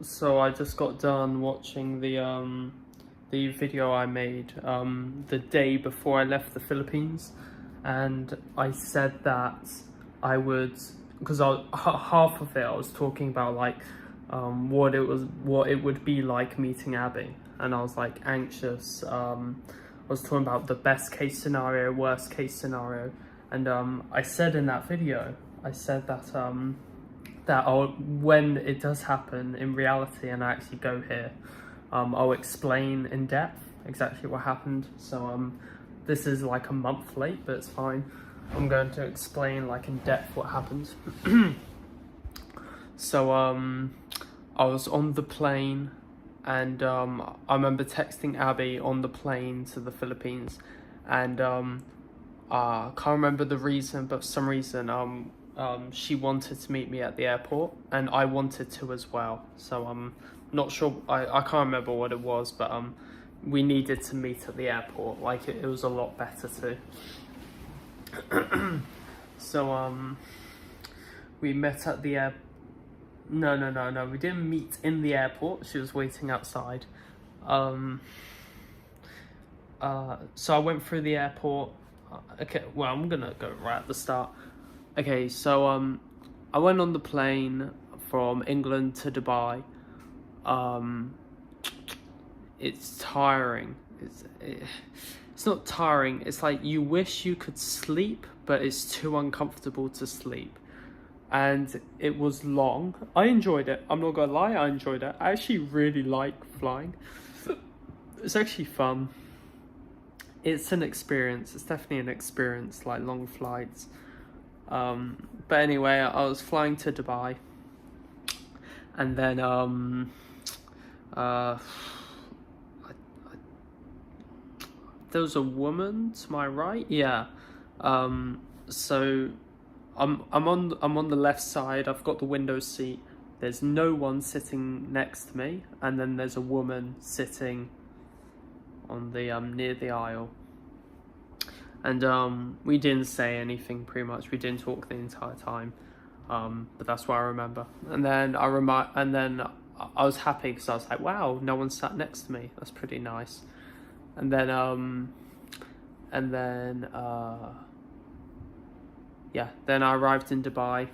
So I just got done watching the video I made the day before I left the Philippines, and I said that I would, because half of it I was talking about like what it would be like meeting Abby, and I was like anxious. I was talking about the best case scenario, worst case scenario, and I said in that video, I said that when it does happen in reality and I actually go here, I'll explain in depth exactly what happened. So this is like a month late, but it's fine. I'm going to explain like in depth what happened. So I was on the plane, and I remember texting Abby on the plane to the Philippines, and I can't remember the reason, but for some reason she wanted to meet me at the airport, and I wanted to as well. So I'm not sure, I can't remember what it was, but we needed to meet at the airport. Like it was a lot better too. So we met at the air. No, we didn't meet in the airport. She was waiting outside. So I went through the airport. Okay, well, I'm gonna go right at the start. Okay, so I went on the plane from England to Dubai. It's tiring. It's not tiring. It's like you wish you could sleep, but it's too uncomfortable to sleep. And it was long. I enjoyed it. I'm not gonna lie, I enjoyed it. I actually really like flying. It's actually fun. It's an experience. It's definitely an experience, like long flights. But anyway, I was flying to Dubai, and then there was a woman to my right. Yeah. So I'm on the left side. I've got the window seat. There's no one sitting next to me, and then there's a woman sitting on the near the aisle. And we didn't say anything, pretty much. We didn't talk the entire time. But that's what I remember. And then I was happy because I was like, wow, no one sat next to me. That's pretty nice. And then then I arrived in Dubai,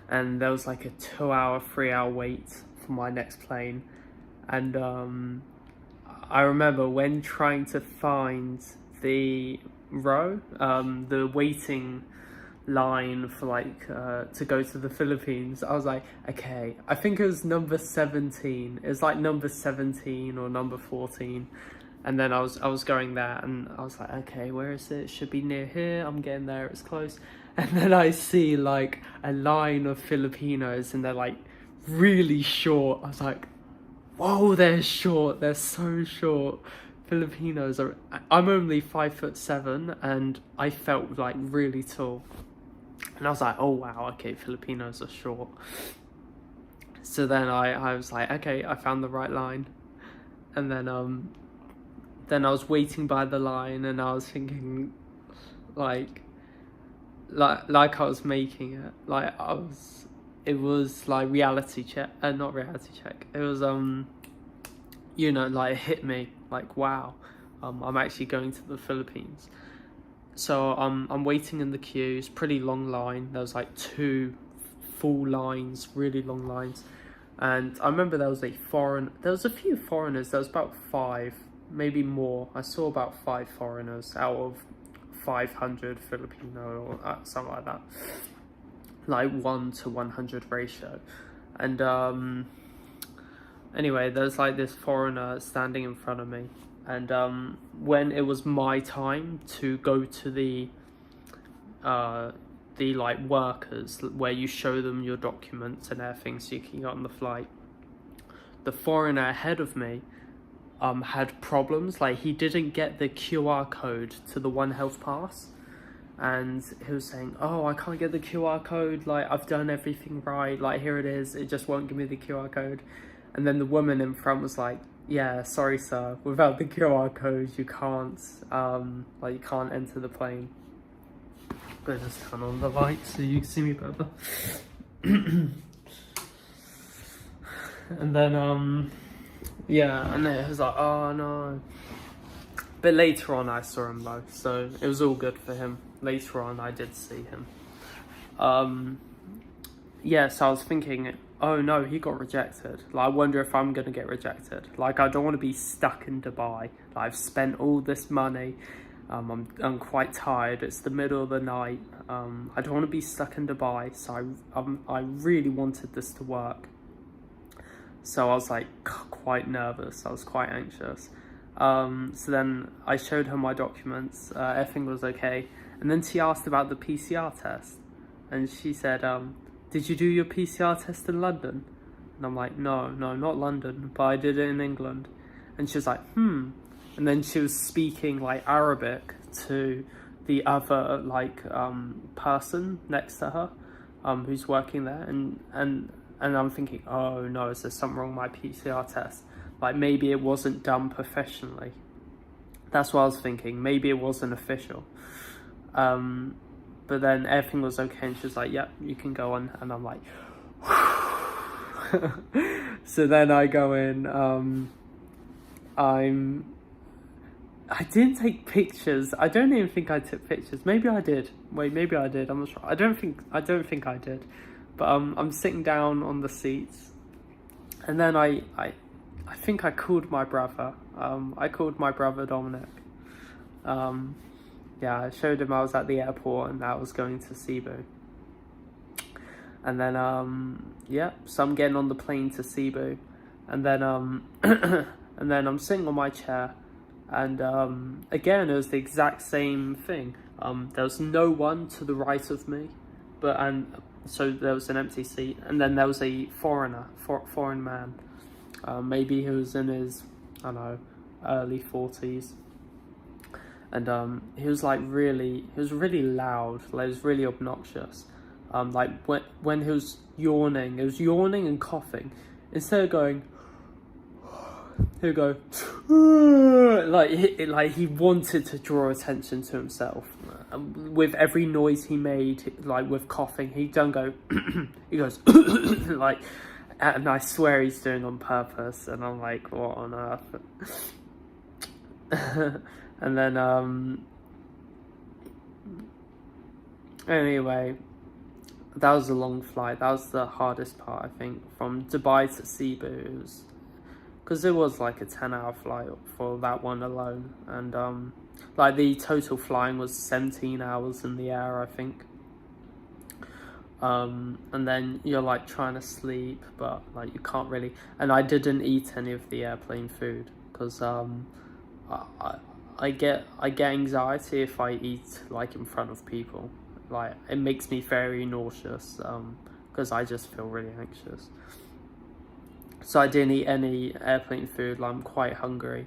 and there was like a 2-hour, 3-hour wait for my next plane. And I remember when trying to find the row, the waiting line for like to go to the Philippines, I was like, okay, I think it was number 17. It was like number 17 or number 14. And then I was going there, and I was like, okay, where is it? It should be near here. I'm getting there, it's close. And then I see like a line of Filipinos, and they're like really short. I was like, whoa, they're short. They're so short. Filipinos are. I'm only 5'7", and I felt like really tall. And I was like, oh wow, okay, Filipinos are short. So then I was like, okay, I found the right line. And then I was waiting by the line, and I was thinking, like I was making it. Like it was like reality check, not reality check. It was like it hit me, like wow, I'm actually going to the Philippines. So I'm waiting in the queue. It's pretty long line. There was like 2 full lines, really long lines. And I remember there was a few foreigners. There was about 5, maybe more. I saw about 5 foreigners out of 500 Filipino, or something like that, like 1 to 100 ratio. And anyway, there's like this foreigner standing in front of me, and when it was my time to go to the like workers where you show them your documents and everything so you can get on the flight, the foreigner ahead of me had problems. Like he didn't get the QR code to the One Health Pass, and he was saying, oh, I can't get the QR code, like I've done everything right, like here it is, it just won't give me the QR code. And then the woman in front was like, yeah, sorry sir, without the QR code you can't you can't enter the plane. But just turn on the light so you can see me better. And then yeah, and then it was like, oh no. But later on I saw him though, so it was all good for him. Later on I did see him. Yeah, so I was thinking, oh no, he got rejected. Like, I wonder if I'm gonna get rejected. Like, I don't want to be stuck in Dubai. Like, I've spent all this money. I'm quite tired. It's the middle of the night. I don't want to be stuck in Dubai. So I really wanted this to work. So I was like quite nervous. I was quite anxious. So then I showed her my documents. Everything was okay. And then she asked about the PCR test, and she said, did you do your PCR test in London? And I'm like, no, not London, but I did it in England. And she was like, And then she was speaking like Arabic to the other like person next to her, who's working there. And I'm thinking, oh no, is there something wrong with my PCR test? Like, maybe it wasn't done professionally. That's what I was thinking. Maybe it wasn't official. But then everything was okay, and she was like, yep, you can go on. And I'm like, so then I go in. I didn't take pictures. I don't even think I took pictures. Maybe I did. Wait, maybe I did. I'm not sure. I don't think I did. But I'm sitting down on the seats, and then I think I called my brother. I called my brother Dominic. Yeah, I showed him I was at the airport and I was going to Cebu. And then yeah, so I'm getting on the plane to Cebu, and then and then I'm sitting on my chair, and again it was the exact same thing. There was no one to the right of me, so there was an empty seat, and then there was a foreign man. Maybe he was in his, I don't know, early 40s. And he was really loud. Like, it was really obnoxious. Like when he was yawning, and coughing. Instead of going, he would go like he wanted to draw attention to himself. With every noise he made, like with coughing, he don't go. He goes like, and I swear he's doing on purpose. And I'm like, what on earth? And then anyway, that was a long flight. That was the hardest part, I think, from Dubai to Cebu, because it was like a 10-hour flight for that one alone. And like the total flying was 17 hours in the air, I think. And then you're like trying to sleep, but like you can't really. And I didn't eat any of the airplane food because I get anxiety if I eat like in front of people. Like, it makes me very nauseous because I just feel really anxious. So I didn't eat any airplane food. Like, I'm quite hungry.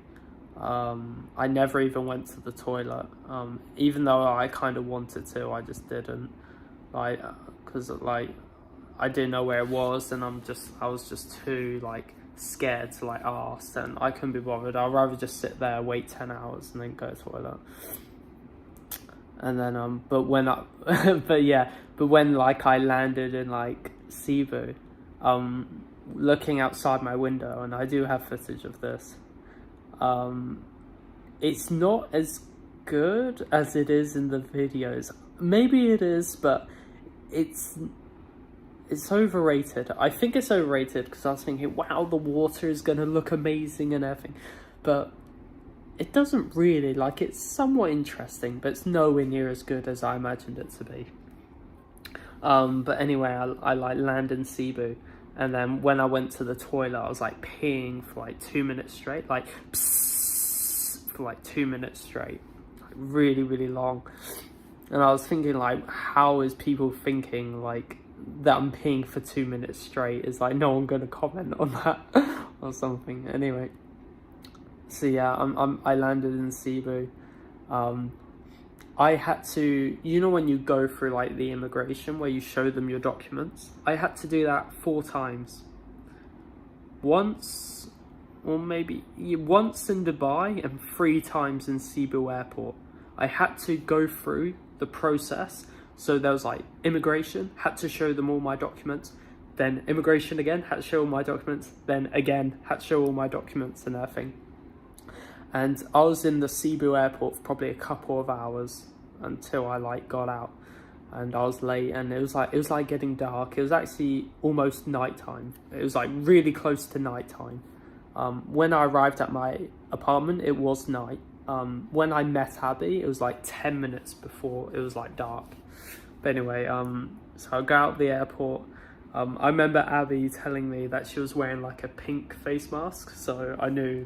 I never even went to the toilet, even though I kind of wanted to. I just didn't, like, because like I didn't know where it was, and I was just too like scared to like ask, and I couldn't be bothered. I'd rather just sit there, wait 10 hours, and then go to the toilet. And then but when like I landed in like Cebu, looking outside my window, and I do have footage of this, it's not as good as it is in the videos. Maybe it is, but it's overrated. I think it's overrated because I was thinking, wow, the water is going to look amazing and everything. But it doesn't really. Like, it's somewhat interesting, but it's nowhere near as good as I imagined it to be. But anyway, I like land in Cebu. And then when I went to the toilet, I was like peeing for like 2 minutes straight. Like, psst, for like 2 minutes straight. Like, really, really long. And I was thinking, like, how is people thinking, like, that I'm peeing for 2 minutes straight? Is like, no one gonna comment on that or something. Anyway, so yeah, I landed in Cebu. I had to, you know, when you go through like the immigration where you show them your documents, I had to do that 4 times. Once in Dubai and 3 times in Cebu airport. I had to go through the process. So there was like immigration, had to show them all my documents. then immigration again, had to show all my documents, then again, had to show all my documents and everything. And I was in the Cebu airport for probably a couple of hours until I like got out, and I was late, and it was like getting dark. It was actually almost nighttime. It was like really close to nighttime. When I arrived at my apartment, it was night. When I met Abby, it was like 10 minutes before it was like dark. But anyway, so I got out of the airport. I remember Abby telling me that she was wearing like a pink face mask, so I knew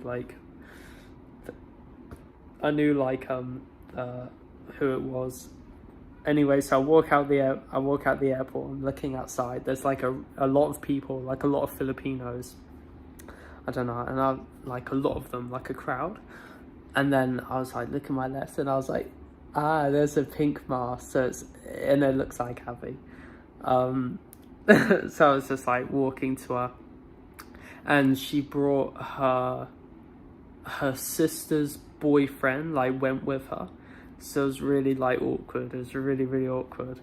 who it was. Anyway, so I walk out the airport. I'm looking outside. There's like a lot of people, like a lot of Filipinos. I don't know, and I like a lot of them, like a crowd. And then I was like, look at my left, and I was like, there's a pink mask, and it looks like Abby. So I was just like walking to her, and she brought her sister's boyfriend, like went with her. So it was really like awkward. It was really, really awkward.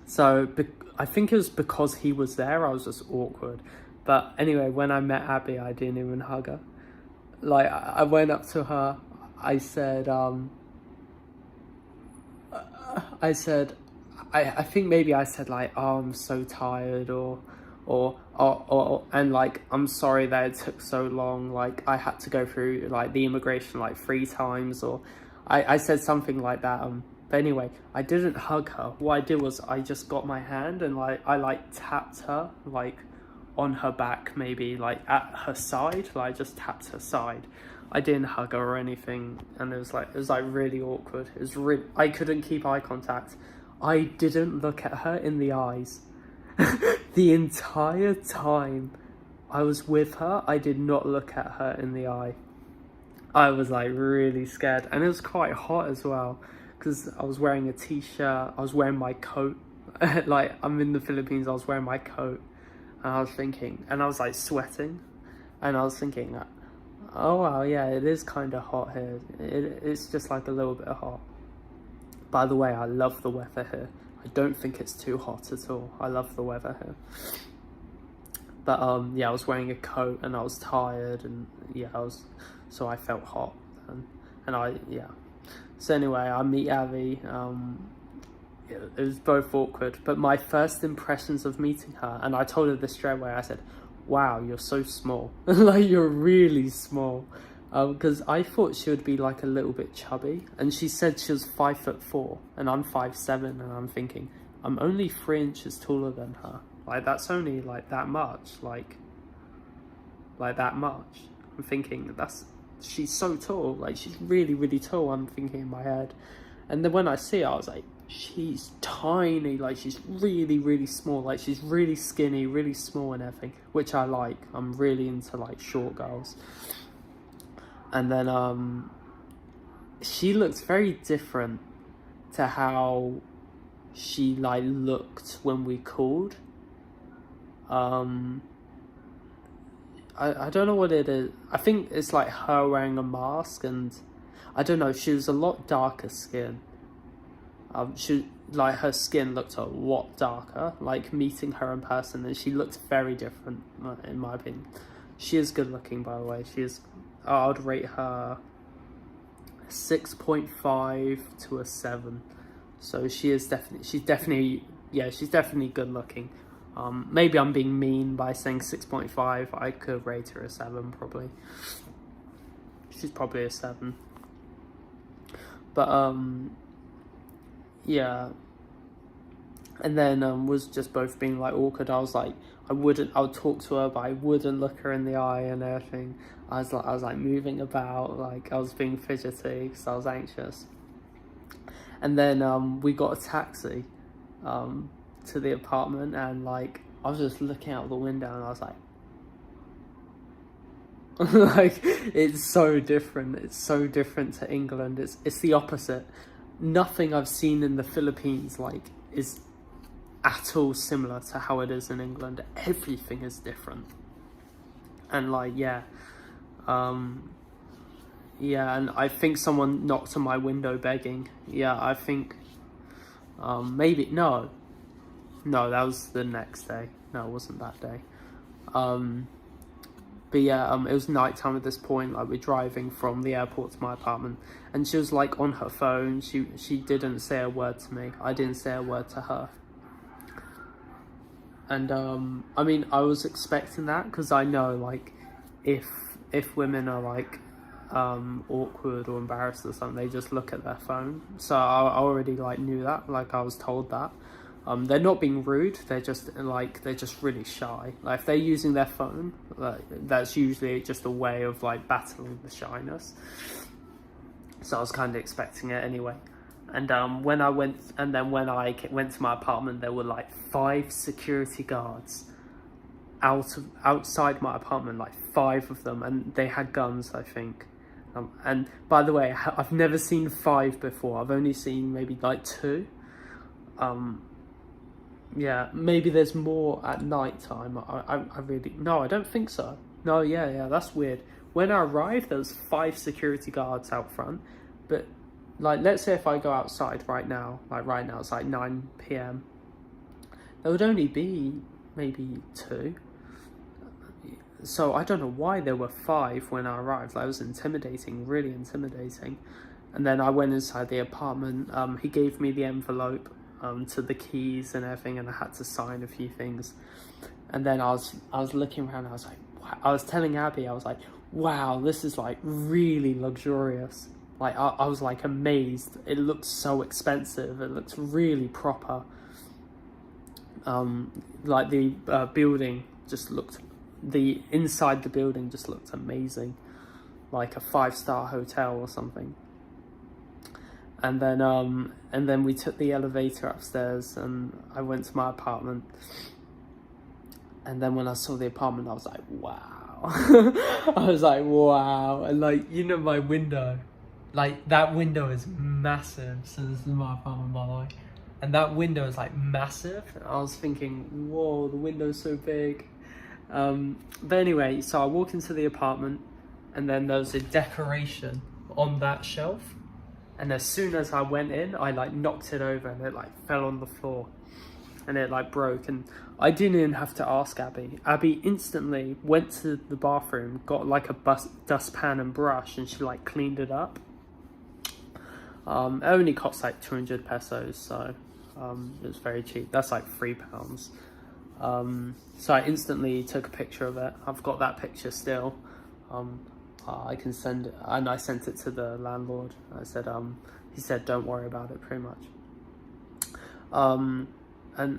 So I think it was because he was there, I was just awkward. But anyway, when I met Abby, I didn't even hug her. Like, I went up to her, I said, I think maybe I said like, oh, I'm so tired, or and like, I'm sorry that it took so long, like I had to go through like the immigration like 3 times, or I said something like that. But anyway, I didn't hug her. What I did was I just got my hand and like I like tapped her like on her back, maybe like at her side. Like I just tapped her side. I didn't hug her or anything, and it was like really awkward. It was really, I couldn't keep eye contact. I didn't look at her in the eyes. The entire time I was with her, I did not look at her in the eye. I was like really scared, and it was quite hot as well, because I was wearing a t-shirt, I was wearing my coat. Like, I'm in the Philippines, I was wearing my coat, and I was thinking, and I was like sweating, and I was thinking, oh wow, yeah, it is kind of hot here. It's just like a little bit hot. By the way, I love the weather here. I don't think it's too hot at all. I love the weather here. But yeah, I was wearing a coat and I was tired, and yeah, so I felt hot, and yeah. So anyway, I meet Abby. It was both awkward, but my first impressions of meeting her, and I told her this straight away. I said, "Wow, you're so small. Like, you're really small." Because I thought she would be like a little bit chubby, and she said she was 5'4", and I'm 5'7", and I'm thinking, I'm only 3 inches taller than her. Like, that's only like that much, like that much. I'm thinking, she's so tall, like she's really, really tall, I'm thinking in my head. And then when I see her, I was like, she's tiny, like she's really, really small, like she's really skinny, really small and everything, which I like. I'm really into like short girls. And then she looks very different to how she like looked when we called. I don't know what it is. I think it's like her wearing a mask, and I don't know, she was a lot darker skin. She, like, her skin looked a lot darker, like meeting her in person, and she looked very different in my opinion. She is good looking, by the way. She is, I would rate her 6.5 to a 7. So she's definitely good looking. Maybe I'm being mean by saying 6.5. I could rate her a 7 probably. She's probably a 7. But yeah. And then was just both being like awkward. I was like, I would talk to her, but I wouldn't look her in the eye and everything. I was like moving about, like I was being fidgety because I was anxious. And then we got a taxi to the apartment, and like I was just looking out the window, and I was like, like, it's so different. It's so different to England. It's the opposite. Nothing I've seen in the Philippines like is at all similar to how it is in England. Everything is different. And like, yeah, and I think someone knocked on my window begging. Yeah, I think maybe, no, No, that was the next day. No, it wasn't that day. But yeah, it was nighttime at this point. Like, we're driving from the airport to my apartment, and she was like on her phone. She didn't say a word to me. I didn't say a word to her. And I mean, I was expecting that, because I know, like, if women are like awkward or embarrassed or something, they just look at their phone. So I already like knew that. Like, I was told that. They're not being rude. They're just really shy. Like, if they're using their phone, like, that's usually just a way of like battling the shyness. So I was kind of expecting it anyway. And when I went to my apartment, there were like 5 security guards outside my apartment, like 5 of them, and they had guns, I think. And by the way, I've never seen 5 before. I've only seen maybe like 2. Yeah, maybe there's more at night time. I really... No, I don't think so. No, yeah, that's weird. When I arrived, there was 5 security guards out front. But, like, let's say if I go outside right now it's like 9 p.m. There would only be maybe 2. So I don't know why there were 5 when I arrived. Like, it was intimidating, really intimidating. And then I went inside the apartment. He gave me the envelope to the keys and everything, and I had to sign a few things. And then I was looking around, and I was like, wow. I was telling Abby, I was like, wow, this is like really luxurious. Like, I was like amazed. It looked so expensive. It looked really proper. Like, the building just looked, the inside the building just looked amazing, like a 5-star hotel or something. And then we took the elevator upstairs, and I went to my apartment. And then when I saw the apartment, I was like, wow. I was like, wow. And like, you know, my window, like, that window is massive. So this is my apartment, by the way. And that window is like massive. And I was thinking, whoa, the window's so big. But anyway, so I walk into the apartment, and then there was a decoration on that shelf. And as soon as I went in, I like knocked it over, and it like fell on the floor, and it like broke. And I didn't even have to ask Abby. Abby instantly went to the bathroom, got like a dustpan and brush, and she like cleaned it up. It only cost like 200 pesos, so it was very cheap. That's like £3. So I instantly took a picture of it. I've got that picture still. I can send it, and I sent it to the landlord. I said, he said, don't worry about it, pretty much. And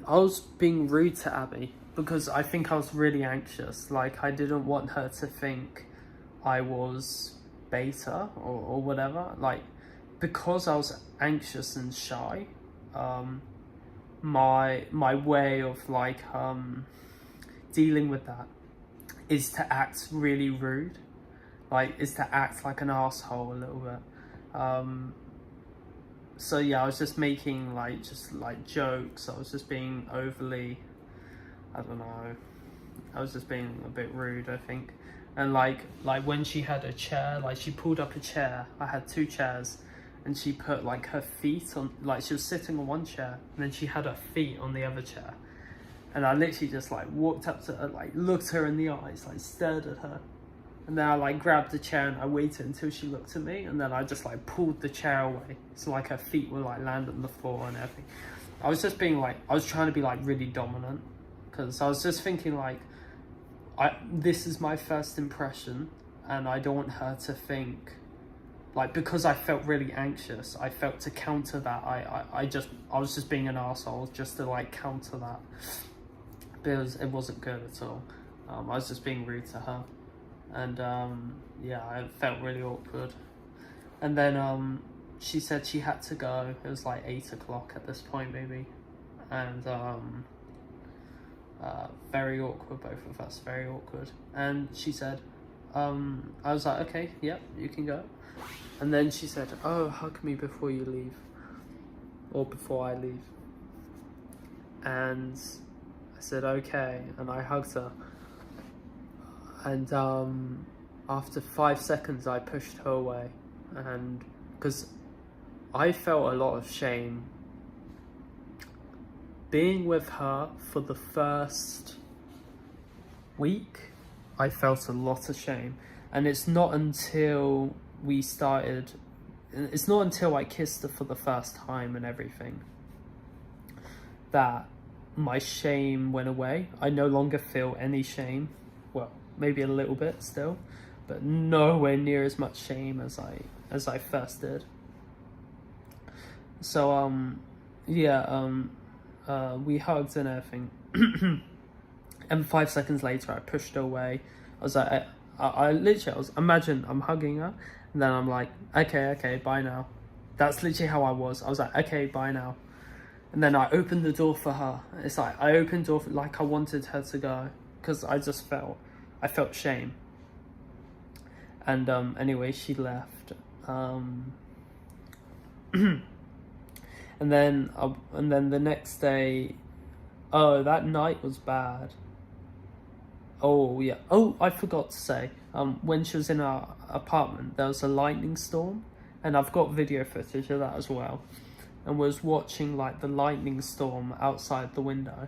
I was being rude to Abby, because I think I was really anxious. Like, I didn't want her to think I was beta or whatever. Like, because I was anxious and shy, my way of like dealing with that is to act really rude. Like, is to act like an asshole a little bit. So yeah, I was just making like jokes. I was just being overly, I don't know, I was just being a bit rude, I think. And like when she had a chair, like she pulled up a chair. I had 2 chairs, and she put like her feet on, like she was sitting on one chair, and then she had her feet on the other chair. And I literally just like walked up to her, like looked her in the eyes, like stared at her. And then I like grabbed the chair, and I waited until she looked at me, and then I just like pulled the chair away. So like her feet were like landed on the floor and everything. I was just being like, I was trying to be like really dominant, because I was just thinking like, this is my first impression, and I don't want her to think, like, because I felt really anxious, I felt to counter that, I was just being an arsehole just to like counter that, because it wasn't good at all. I was just being rude to her. And yeah, I felt really awkward. And then she said she had to go. It was like 8 o'clock at this point, maybe. And very awkward, both of us, very awkward. And she said, I was like, okay, yep, you can go. And then she said, oh, hug me before you leave, or before I leave. And I said, okay, and I hugged her. And after 5 seconds, I pushed her away, and because I felt a lot of shame being with her for the first week, I felt a lot of shame. And it's not until I kissed her for the first time and everything that my shame went away. I no longer feel any shame. Well, maybe a little bit still, but nowhere near as much shame as I first did. So we hugged and everything. And 5 seconds later I pushed her away. I was like, imagine I'm hugging her, and then I'm like, okay, bye now. That's literally how I was. I was like, okay, bye now. And then I opened the door for her. It's like, I opened the door like I wanted her to go, because I felt shame. And anyway, she left. And then the next day, that night was bad. Oh yeah. Oh, I forgot to say, when she was in our apartment, there was a lightning storm, and I've got video footage of that as well, and was watching like the lightning storm outside the window,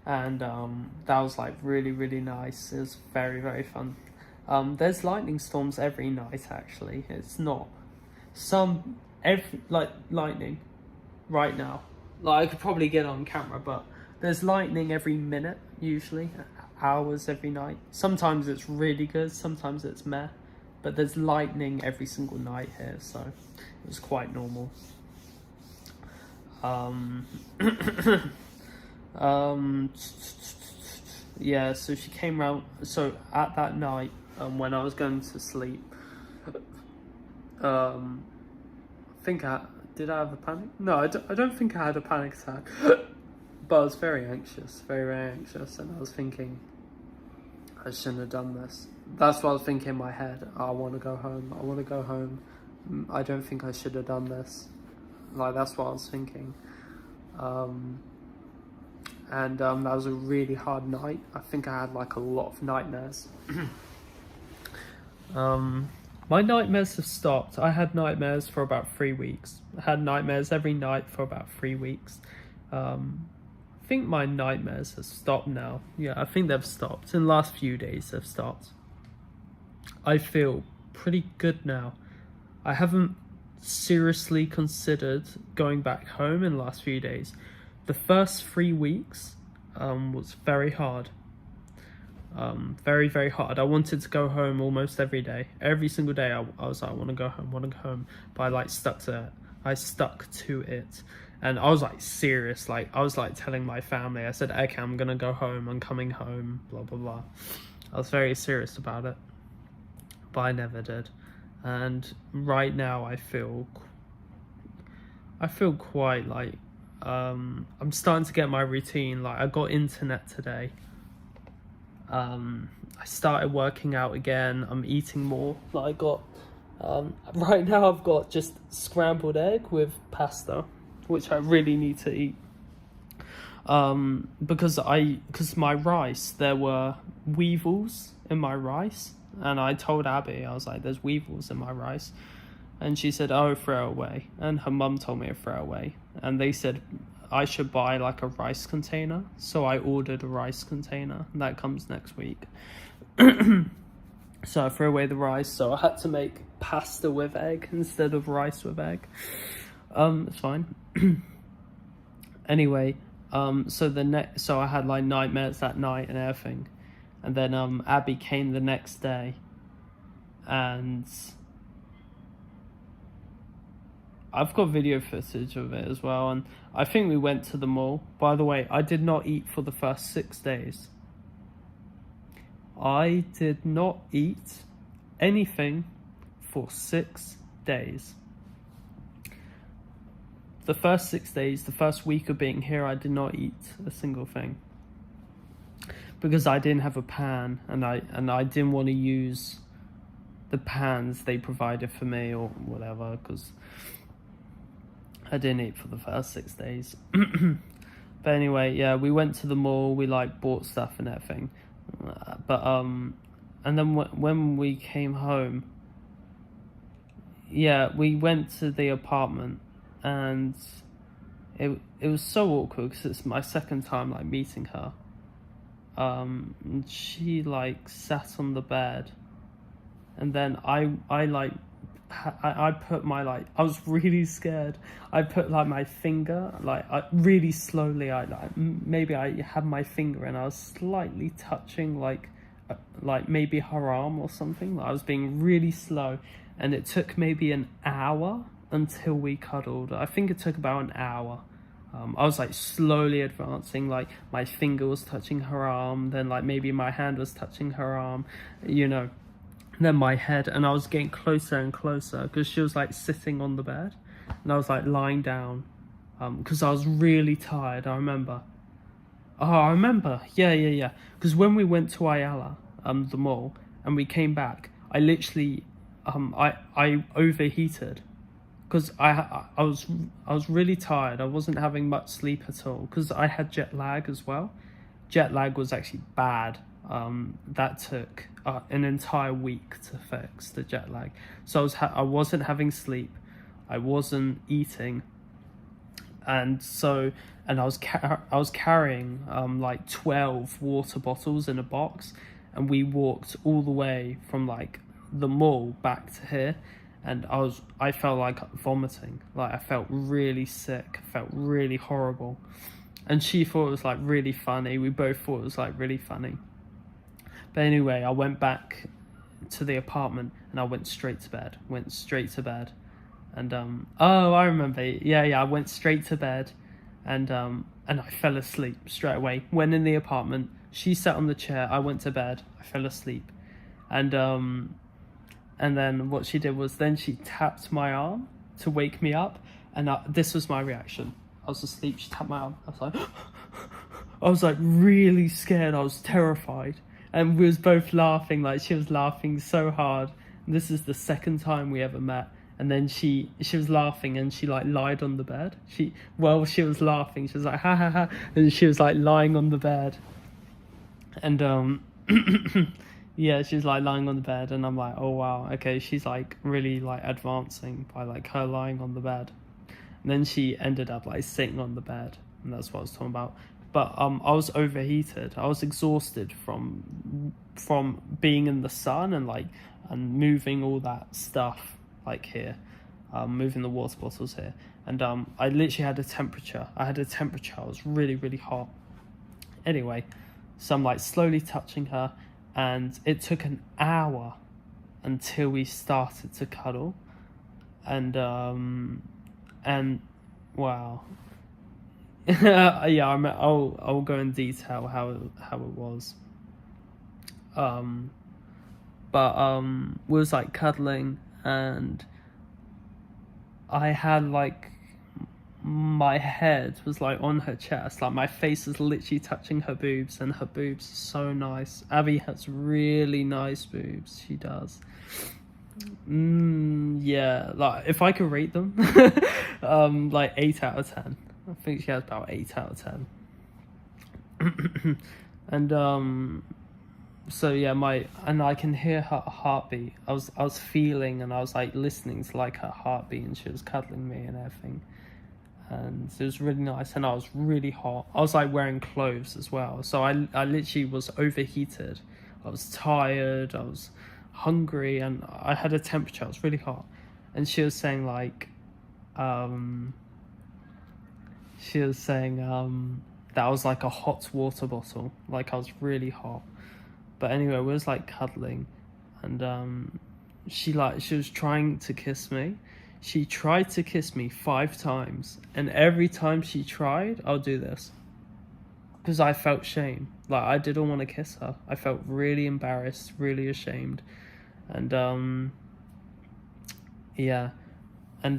and that was like really, really nice. It was very, very fun. There's lightning storms every night actually. It's not lightning right now. Like, I could probably get on camera, but there's lightning every minute, usually, hours every night. Sometimes it's really good, sometimes it's meh, but there's lightning every single night here, so it was quite normal. Yeah, so she came round. So at that night, when I was going to sleep, did I have a panic? No, I don't think I had a panic attack. But I was very anxious, very, very anxious, and I was thinking, I shouldn't have done this. That's what I was thinking in my head. I want to go home. I want to go home. I don't think I should have done this. Like, that's what I was thinking. And that was a really hard night. I think I had like a lot of nightmares. My nightmares have stopped. I had nightmares for about 3 weeks. I had nightmares every night for about 3 weeks. I think my nightmares have stopped now. Yeah, I think they've stopped. In the last few days, they've stopped. I feel pretty good now. I haven't seriously considered going back home in the last few days. The first 3 weeks was very hard. Very, very hard. I wanted to go home almost every day. Every single day I was like, I want to go home. But I stuck to it. And I was like serious. Like, I was like telling my family, I said, okay, I'm going to go home. I'm coming home, blah, blah, blah. I was very serious about it. But I never did. And right now I feel quite like, I'm starting to get my routine. Like, I got internet today. I started working out again. I'm eating more. Like, I got, right now I've got just scrambled egg with pasta, which I really need to eat. Because my rice, there were weevils in my rice, and I told Abby, I was like, there's weevils in my rice, and she said, oh, throw it away, and her mum told me to throw it away, and they said I should buy like a rice container, so I ordered a rice container, and that comes next week. So I threw away the rice, so I had to make pasta with egg instead of rice with egg. It's fine. Anyway, so I had like nightmares that night and everything, and then Abby came the next day, and I've got video footage of it as well, and I think we went to the mall. By the way, I did not eat for the first 6 days. I did not eat anything for 6 days. The first 6 days, the first week of being here, I did not eat a single thing. Because I didn't have a pan, and I didn't want to use the pans they provided for me or whatever, because I didn't eat for the first 6 days. But anyway, yeah, we went to the mall, we like bought stuff and everything. But and then when we came home, yeah, we went to the apartment, and it was so awkward because it's my second time like meeting her. And she like sat on the bed, and then I put my like, I was really scared. I put like my finger like really slowly. Maybe I had my finger and I was slightly touching like maybe her arm or something. I was being really slow, and it took maybe an hour until we cuddled. I think it took about an hour. I was like slowly advancing, like my finger was touching her arm, then like maybe my hand was touching her arm, then my head, and I was getting closer and closer because she was like sitting on the bed, and I was like lying down because I was really tired. I remember. Oh, I remember. Yeah. Because when we went to Ayala, the mall, and we came back, I literally, I overheated. Because I was really tired. I wasn't having much sleep at all because I had jet lag as well. Jet lag was actually bad. That took an entire week to fix the jet lag. So I wasn't having sleep. I wasn't eating, and I was carrying like 12 water bottles in a box, and we walked all the way from like the mall back to here. And I felt like vomiting. Like I felt really sick. I felt really horrible. And she thought it was like really funny. We both thought it was like really funny. But anyway, I went back to the apartment and I went straight to bed. And oh, I remember. Yeah, I went straight to bed, and I fell asleep straight away. Went in the apartment. She sat on the chair. I went to bed. I fell asleep. And then what she did was then she tapped my arm to wake me up. And this was my reaction. I was asleep. She tapped my arm. I was like really scared. I was terrified. And we was both laughing. Like she was laughing so hard. And this is the second time we ever met. And then she was laughing and she like lied on the bed. She was laughing. She was like, ha ha ha. And she was like lying on the bed. And yeah, she's like lying on the bed, and I'm like, oh wow, okay, she's like really like advancing by like her lying on the bed. And then she ended up like sitting on the bed, and that's what I was talking about. But I was overheated. I was exhausted from being in the sun and moving all that stuff like here, moving the water bottles here, and I literally had a temperature. I was really, really hot. Anyway, so I'm like slowly touching her. And it took an hour until we started to cuddle, and wow, yeah, I'll go in detail how it was. But we was like cuddling, and I had like my head was like on her chest, like my face is literally touching her boobs, and her boobs are so nice. Abby has really nice boobs. She does. Yeah, like if I could rate them, like 8 out of 10. I think she has about 8 out of 10. And so yeah, I can hear her heartbeat. I was feeling, and I was like listening to like her heartbeat, and she was cuddling me and everything. And it was really nice, and I was really hot. I was like wearing clothes as well, so I literally was overheated. I was tired, I was hungry, and I had a temperature. I was really hot. And she was saying like that I was like a hot water bottle, like I was really hot. But anyway, we was like cuddling, and she was trying to kiss me. She tried to kiss me 5 times, and every time she tried, I'll do this. Because I felt shame. Like, I didn't want to kiss her. I felt really embarrassed, really ashamed. And, yeah. And,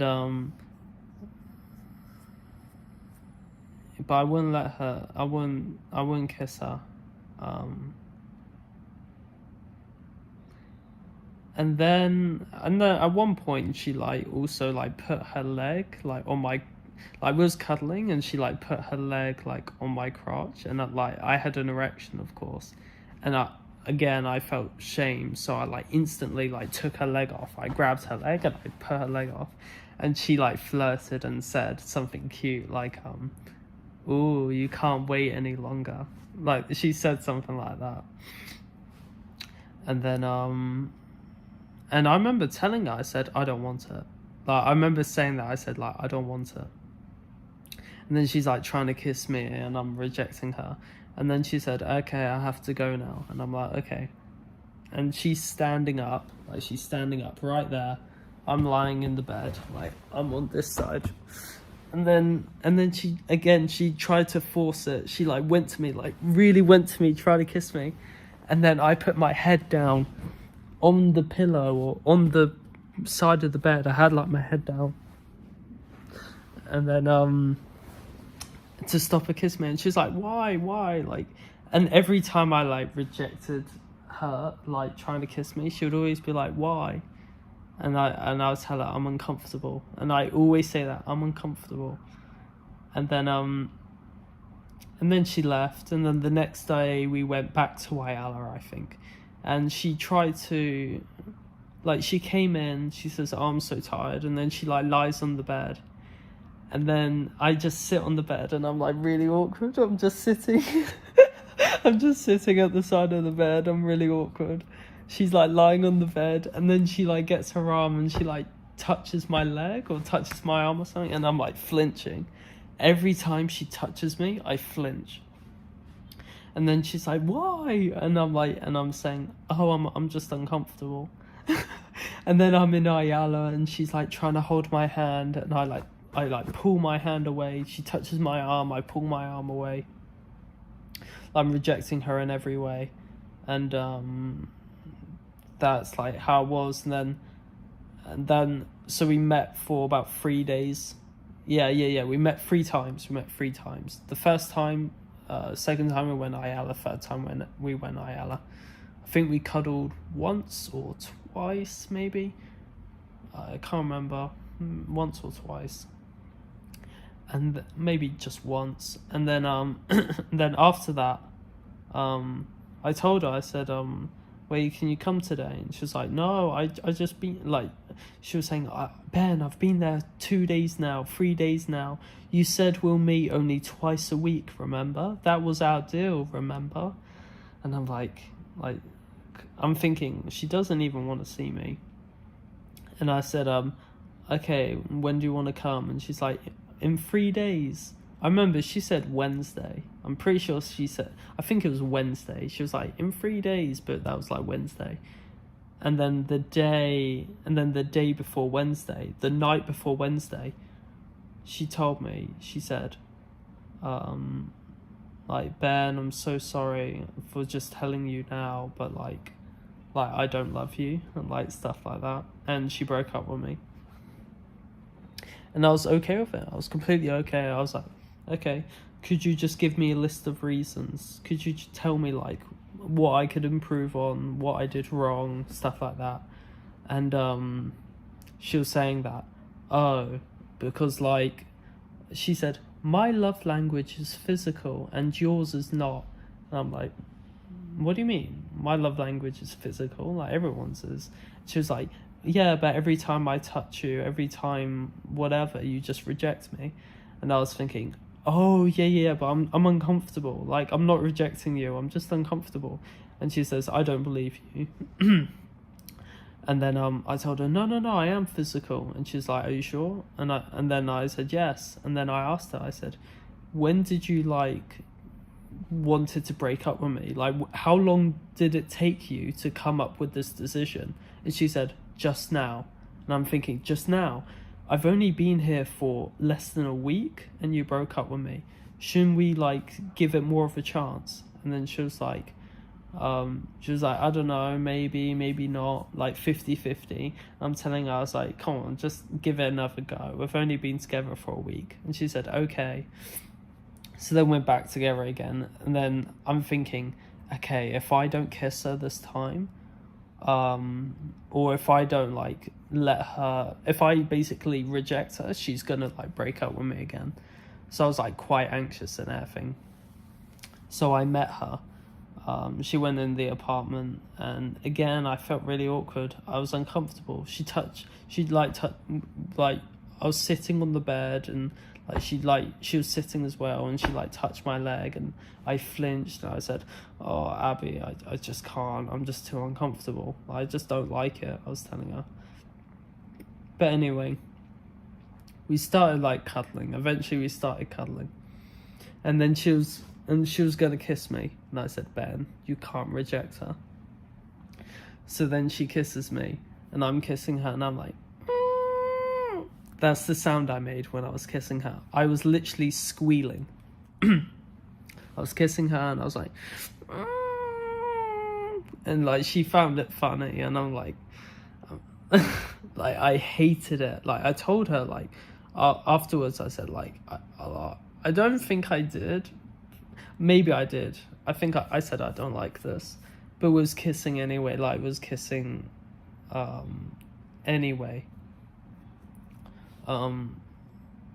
but I wouldn't let her, I wouldn't kiss her. And then at one point she like also like put her leg like on my, like we was cuddling, and she like put her leg like on my crotch, and I had an erection, of course, and I felt shame, so I like instantly like took her leg off. I grabbed her leg and I put her leg off, and she like flirted and said something cute like, "Ooh, you can't wait any longer." Like she said something like that. And then and I remember telling her, I said, "I don't want it." Like I remember saying that, I said like, "I don't want it." And then she's like trying to kiss me and I'm rejecting her. And then she said, "Okay, I have to go now." And I'm like, "Okay." And she's standing up, like she's standing up right there. I'm lying in the bed, like I'm on this side. And then she tried to force it. She like went to me, like really went to me, tried to kiss me. And then I put my head down on the pillow or on the side of the bed. I had like my head down. And then to stop her kiss me, and she's like, why like, and every time I like rejected her like trying to kiss me, she would always be like, why? And I would tell her I'm uncomfortable, and I always say that I'm uncomfortable. And then she left, and then the next day we went back to Whyalla, I think, and she tried to, like, she came in, she says, "Oh, I'm so tired," and then she like lies on the bed. And then I just sit on the bed and I'm like really awkward. I'm just sitting. I'm just sitting at the side of the bed. I'm really awkward. She's like lying on the bed, and then she like gets her arm and she like touches my leg or touches my arm or something, and I'm like flinching. Every time she touches me, I flinch. And then she's like, "Why?" And I'm saying, "Oh, I'm just uncomfortable." And then I'm in Ayala and she's like trying to hold my hand, and I pull my hand away. She touches my arm, I pull my arm away. I'm rejecting her in every way. And that's like how it was. And then so we met for about 3 days. Yeah. We met 3 times. The first time, second time we went Ayala, third time when we went Ayala. I think we cuddled once or twice, maybe. I can't remember. Once or twice. And maybe just once. And then then after that, I told her, I said, "Wait, can you come today?" And she was like, "No, I just been," like, she was saying, "Ben, I've been there 2 days now, 3 days now. You said we'll meet only twice a week, remember? That was our deal, remember?" And I'm like, I'm thinking, she doesn't even want to see me. And I said, "Okay, when do you want to come?" And she's like, "In 3 days." I remember she said Wednesday. I'm pretty sure she said, I think it was Wednesday. She was like, "In 3 days," but that was like Wednesday. And then the day before Wednesday, the night before Wednesday, she told me, she said, like, "Ben, I'm so sorry for just telling you now, but like I don't love you," and like stuff like that. And she broke up with me. And I was okay with it. I was completely okay. I was like, "Okay, could you just give me a list of reasons? Could you just tell me like what I could improve on, what I did wrong, stuff like that?" And she was saying that, "Oh, because like," she said, "my love language is physical and yours is not." And I'm like, "What do you mean? My love language is physical, like everyone's is." She was like, "Yeah, but every time I touch you, every time whatever, you just reject me." And I was thinking, "Oh, yeah, but I'm uncomfortable. Like, I'm not rejecting you, I'm just uncomfortable." And she says, "I don't believe you." And then I told her, no, I am physical." And she's like, "Are you sure?" And then I said, "Yes." And then I asked her, I said, "When did you like wanted to break up with me? Like, how long did it take you to come up with this decision?" And she said, "Just now." And I'm thinking, just now? I've only been here for less than a week and you broke up with me. Shouldn't we like give it more of a chance? And then she was like, "I don't know, maybe not, like 50-50. I'm telling her, I was like, "Come on, just give it another go. We've only been together for a week." And she said, "Okay." So then we're back together again. And then I'm thinking, okay, if I don't kiss her this time, or if I don't like let her, if I basically reject her, she's gonna like break up with me again. So I was like quite anxious and everything. So I met her. She went in the apartment, and again I felt really awkward. I was uncomfortable. She I was sitting on the bed, and she was sitting as well, and she touched my leg, and I flinched, and I said, "Oh, Abby, I just can't. I'm just too uncomfortable. I just don't like it." I was telling her. But anyway, we started cuddling. Eventually we started cuddling. And then she was gonna kiss me, and I said, "Ben, you can't reject her." So then she kisses me, and I'm kissing her, and I'm like, "Mm." That's the sound I made when I was kissing her. I was literally squealing. I was kissing her, and I was like, "Mm." And she found it funny, and I'm like, I hated it. I told her afterwards. I said I don't think I did. Maybe I did. I think I said I don't like this, but was kissing anyway. Was kissing, anyway.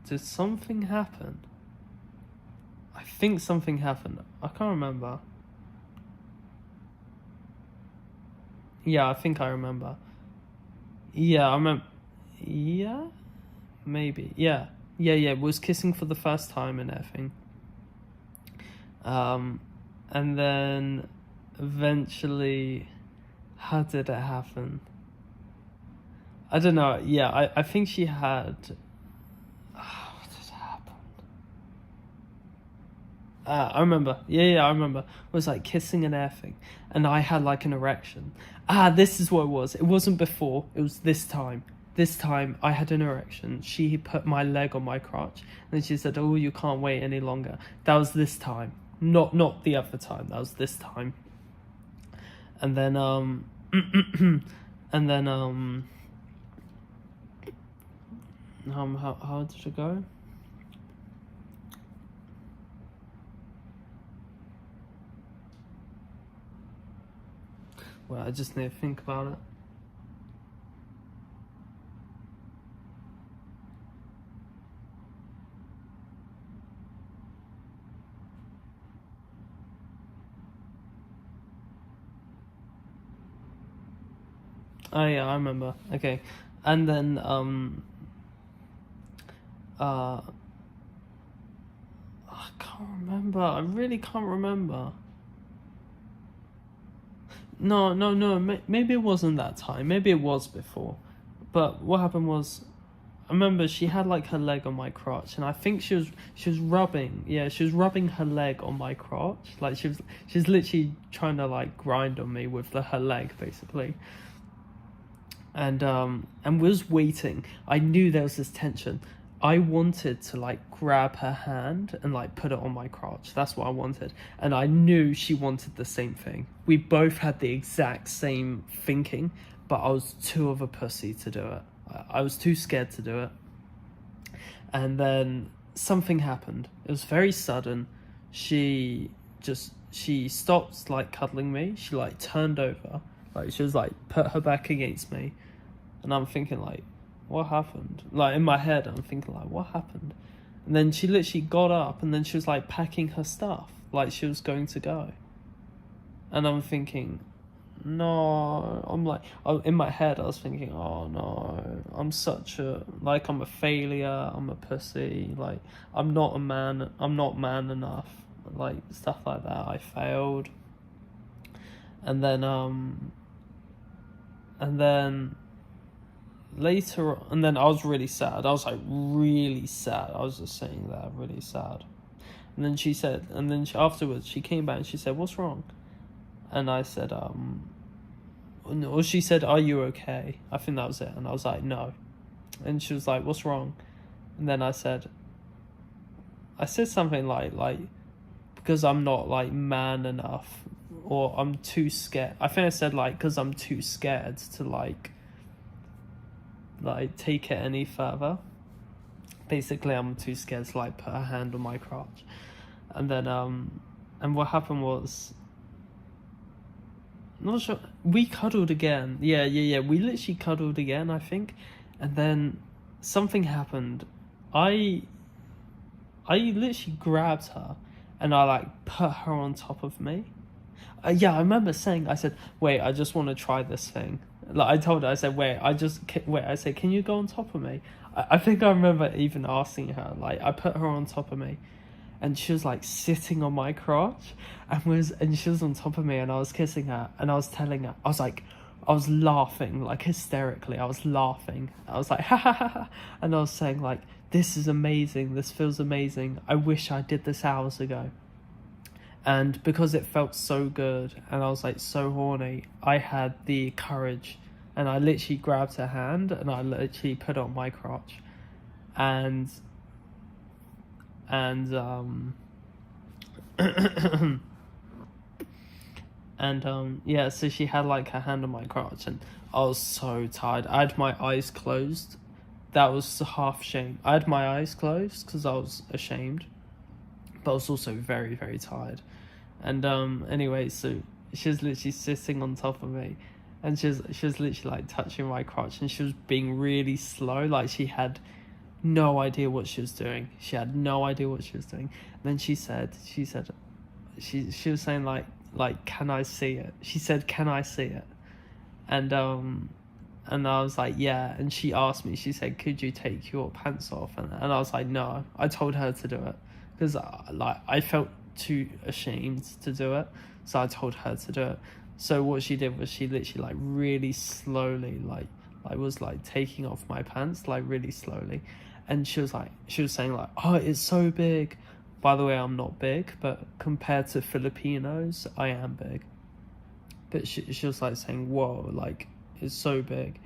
Did something happen? I think something happened. I can't remember. Yeah, I think I remember. Yeah, I remember. Yeah, maybe. Yeah. Was kissing for the first time and everything. And then eventually, how did it happen? I don't know. Yeah, I think she had. What did happen? I remember. Yeah, I remember. It was kissing and everything, and I had an erection. This is what it was. It wasn't before. It was this time. This time I had an erection. She put my leg on my crotch, and she said, "Oh, you can't wait any longer." That was this time. Not the other time. That was this time. And then and then how did it go? Well, I just need to think about it. Oh yeah, I remember. Okay. And then I can't remember. I really can't remember. No. Maybe it wasn't that time. Maybe it was before. But what happened was, I remember she had her leg on my crotch, and I think she was rubbing. Yeah, she was rubbing her leg on my crotch. She was literally trying to grind on me with her leg, basically. And was waiting. I knew there was this tension. I wanted to grab her hand and put it on my crotch. That's what I wanted. And I knew she wanted the same thing. We both had the exact same thinking, but I was too of a pussy to do it. I was too scared to do it. And then something happened. It was very sudden. She stopped cuddling me. She turned over. She was put her back against me. And I'm thinking what happened? In my head, I'm thinking what happened? And then she literally got up, and then she was packing her stuff, she was going to go. And I'm thinking, no. I'm in my head, I was thinking, oh no, I'm such a I'm a failure. I'm a pussy. I'm not a man. I'm not man enough. Stuff like that. I failed. And then later, and then I was really sad. I was really sad. I was just sitting there really sad. And then she said, afterwards she came back and she said, "What's wrong?" And I said, or she said, "Are you okay?" I think that was it. And I was like, "No." And she was like, "What's wrong?" And then I said something because I'm not man enough, or I'm too scared. I think I said because I'm too scared to take it any further. Basically, I'm too scared to put a hand on my crotch. And then and what happened was, not sure, we cuddled again. Yeah, we literally cuddled again, I think. And then something happened. I literally grabbed her, and I put her on top of me. Yeah, I remember saying, I said, "Wait, I just want to try this thing." Like, I told her, I said, wait, I said, can you go on top of me? I think I remember even asking her, like, I put her on top of me, and she was like sitting on my crotch, and she was on top of me, and I was kissing her, and I was telling her, I was laughing, like, hysterically. I was laughing. I was like, ha ha ha ha. And I was saying, like, this is amazing. This feels amazing. I wish I did this hours ago. And because it felt so good, and I was, like, so horny, I had the courage. And I literally grabbed her hand, and I literally put it on my crotch. And yeah, so she had like her hand on my crotch, and I was so tired. I had my eyes closed. That was half shame. I had my eyes closed because I was ashamed, but I was also very, very tired. And anyway, so she was literally sitting on top of me, and she was literally like touching my crotch, and she was being really slow. Like, she had no idea what she was doing. She had no idea what she was doing. And then she was saying like, can I see it? She said, can I see it? And I was like, yeah. And she asked me, she said, could you take your pants off? And I was like, no. I told her to do it because like, I felt too ashamed to do it, so I told her to do it. So what she did was she literally like really slowly like was like taking off my pants like really slowly, and she was saying like, oh, it's so big. By the way, I'm not big, but compared to Filipinos, I am big. But she was like saying, whoa, like, it's so big.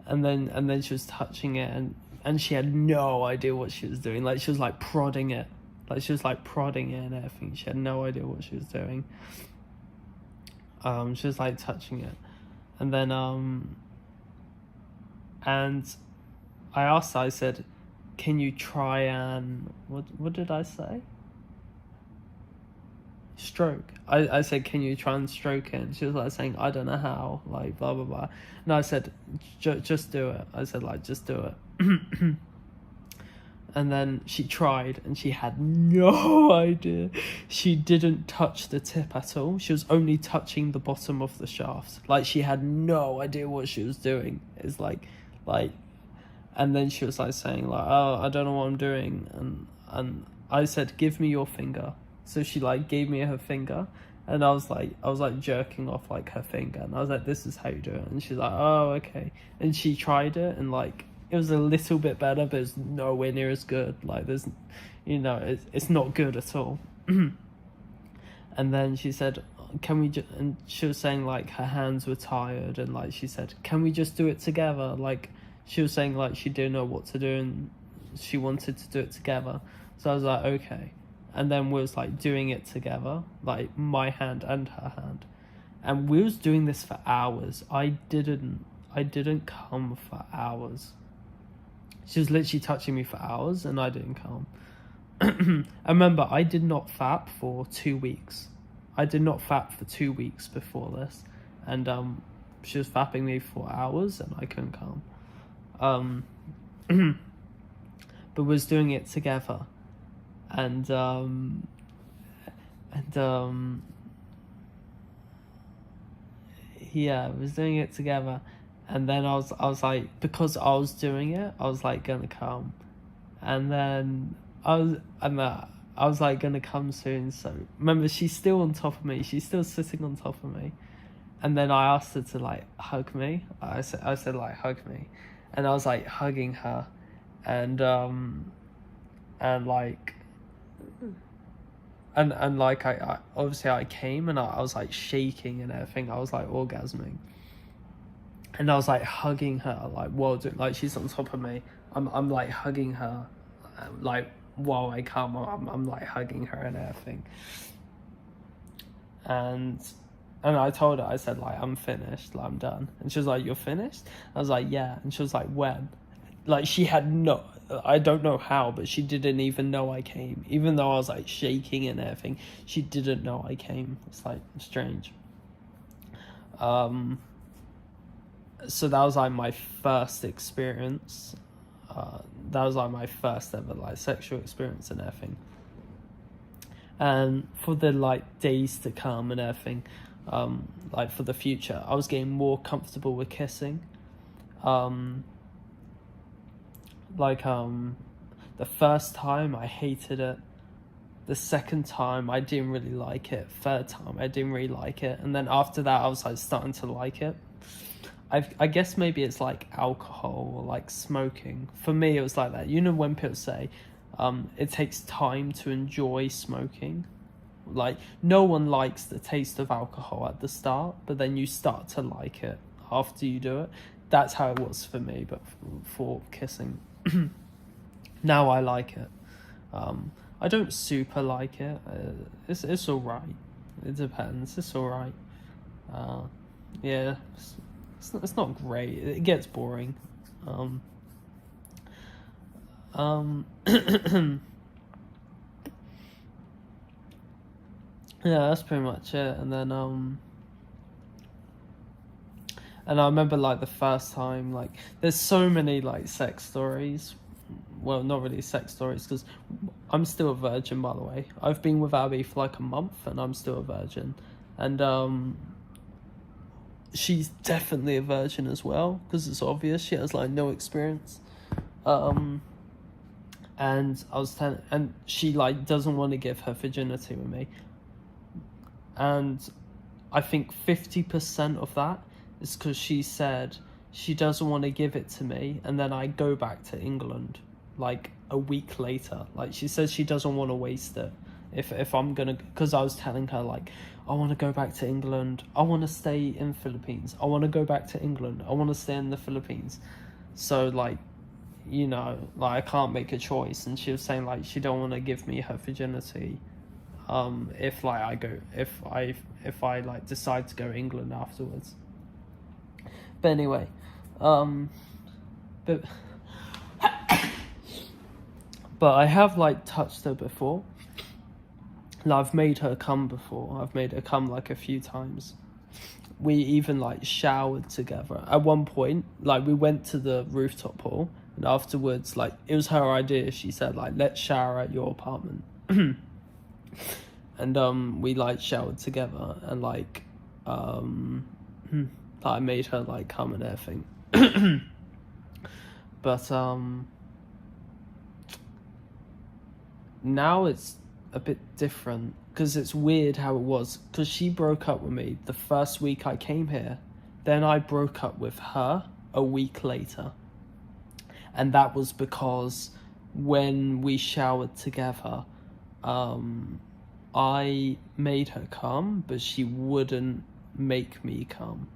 And then she was touching it, and she had no idea what she was doing. Like, she was like prodding it. Like, she was like prodding it and everything. She had no idea what she was doing. She was like touching it. And then and I asked her, I said, can you try and what did I say? Stroke. I said, can you try and stroke it? And she was like saying, I don't know how, like, blah blah blah. And I said, just do it. I said, like, just do it. And then she tried, and she had no idea. She didn't touch the tip at all. She was only touching the bottom of the shaft. Like, she had no idea what she was doing. It's like, and then she was like saying like, oh, I don't know what I'm doing. And I said, give me your finger. So she like gave me her finger, and I was like jerking off like her finger, and I was like, this is how you do it. And she's like, oh, okay. And she tried it, and like, it was a little bit better, but it's nowhere near as good. Like, there's, it's not good at all. And then she said, can we and she was saying like her hands were tired, and like she said, can we just do it together? Like, she was saying like she didn't know what to do, and she wanted to do it together. So I was like, okay. And then we was like doing it together, like my hand and her hand. And we was doing this for hours. I didn't come for hours. She was literally touching me for hours, and I didn't come. I remember I did not fap for 2 weeks. I did not fap for 2 weeks before this. And she was fapping me for hours, and I couldn't come. But we was doing it together. And yeah, we was doing it together. And then I was like, because I was doing it, I was like gonna come. And then I was like gonna come soon. So remember, she's still on top of me. She's still sitting on top of me. And then I asked her to like hug me. I said like, hug me. And I was like hugging her, and like I obviously I came, and I was like shaking and everything. I was like orgasming. And I was like hugging her, like while like she's on top of me. I'm like hugging her, like while I come. I'm like hugging her and everything. And I told her, I said like, I'm finished, like I'm done. And she was like, you're finished? I was like, yeah. And she was like, when? Like, she had no, I don't know how, but she didn't even know I came. Even though I was like shaking and everything, she didn't know I came. It's like strange. So that was like my first experience. That was like my first ever like sexual experience and everything. And for the like days to come and everything, like for the future. I was getting more comfortable with kissing. The first time I hated it. The second time I didn't really like it. Third time I didn't really like it. And then after that I was like starting to like it. I guess maybe it's like alcohol or like smoking. For me it was like that. You know when people say it takes time to enjoy smoking? Like no one likes the taste of alcohol at the start, but then you start to like it after you do it. That's how it was for me, but for kissing. Now I like it. I don't super like it. It's alright. It depends. It's alright. Yeah, it's not great. It gets boring. Yeah, that's pretty much it. And then and I remember like the first time, like there's so many like sex stories. Well, not really sex stories, because I'm still a virgin, by the way. I've been with Abby for like a month and I'm still a virgin. And she's definitely a virgin as well, because it's obvious she has like no experience. And I was telling, and she like doesn't want to give her virginity with me. And I think 50% of that is because she said she doesn't want to give it to me, and then I go back to England like a week later. Like she says she doesn't want to waste it if I'm gonna, because I was telling her like I want to go back to England, I want to stay in Philippines, I want to go back to England, I want to stay in the Philippines. So like, you know, like I can't make a choice. And she was saying like she don't want to give me her virginity if like I go, if I like decide to go to England afterwards. But anyway, but I have like touched her before. Like, I've made her come before. I've made her come like a few times. We even like showered together. At one point, like we went to the rooftop pool, and afterwards, like it was her idea. She said like, let's shower at your apartment. And we like showered together, and like I made her like come and everything. But now it's a bit different, because it's weird how it was, because she broke up with me the first week I came here, then I broke up with her a week later, and that was because when we showered together, I made her come, but she wouldn't make me come.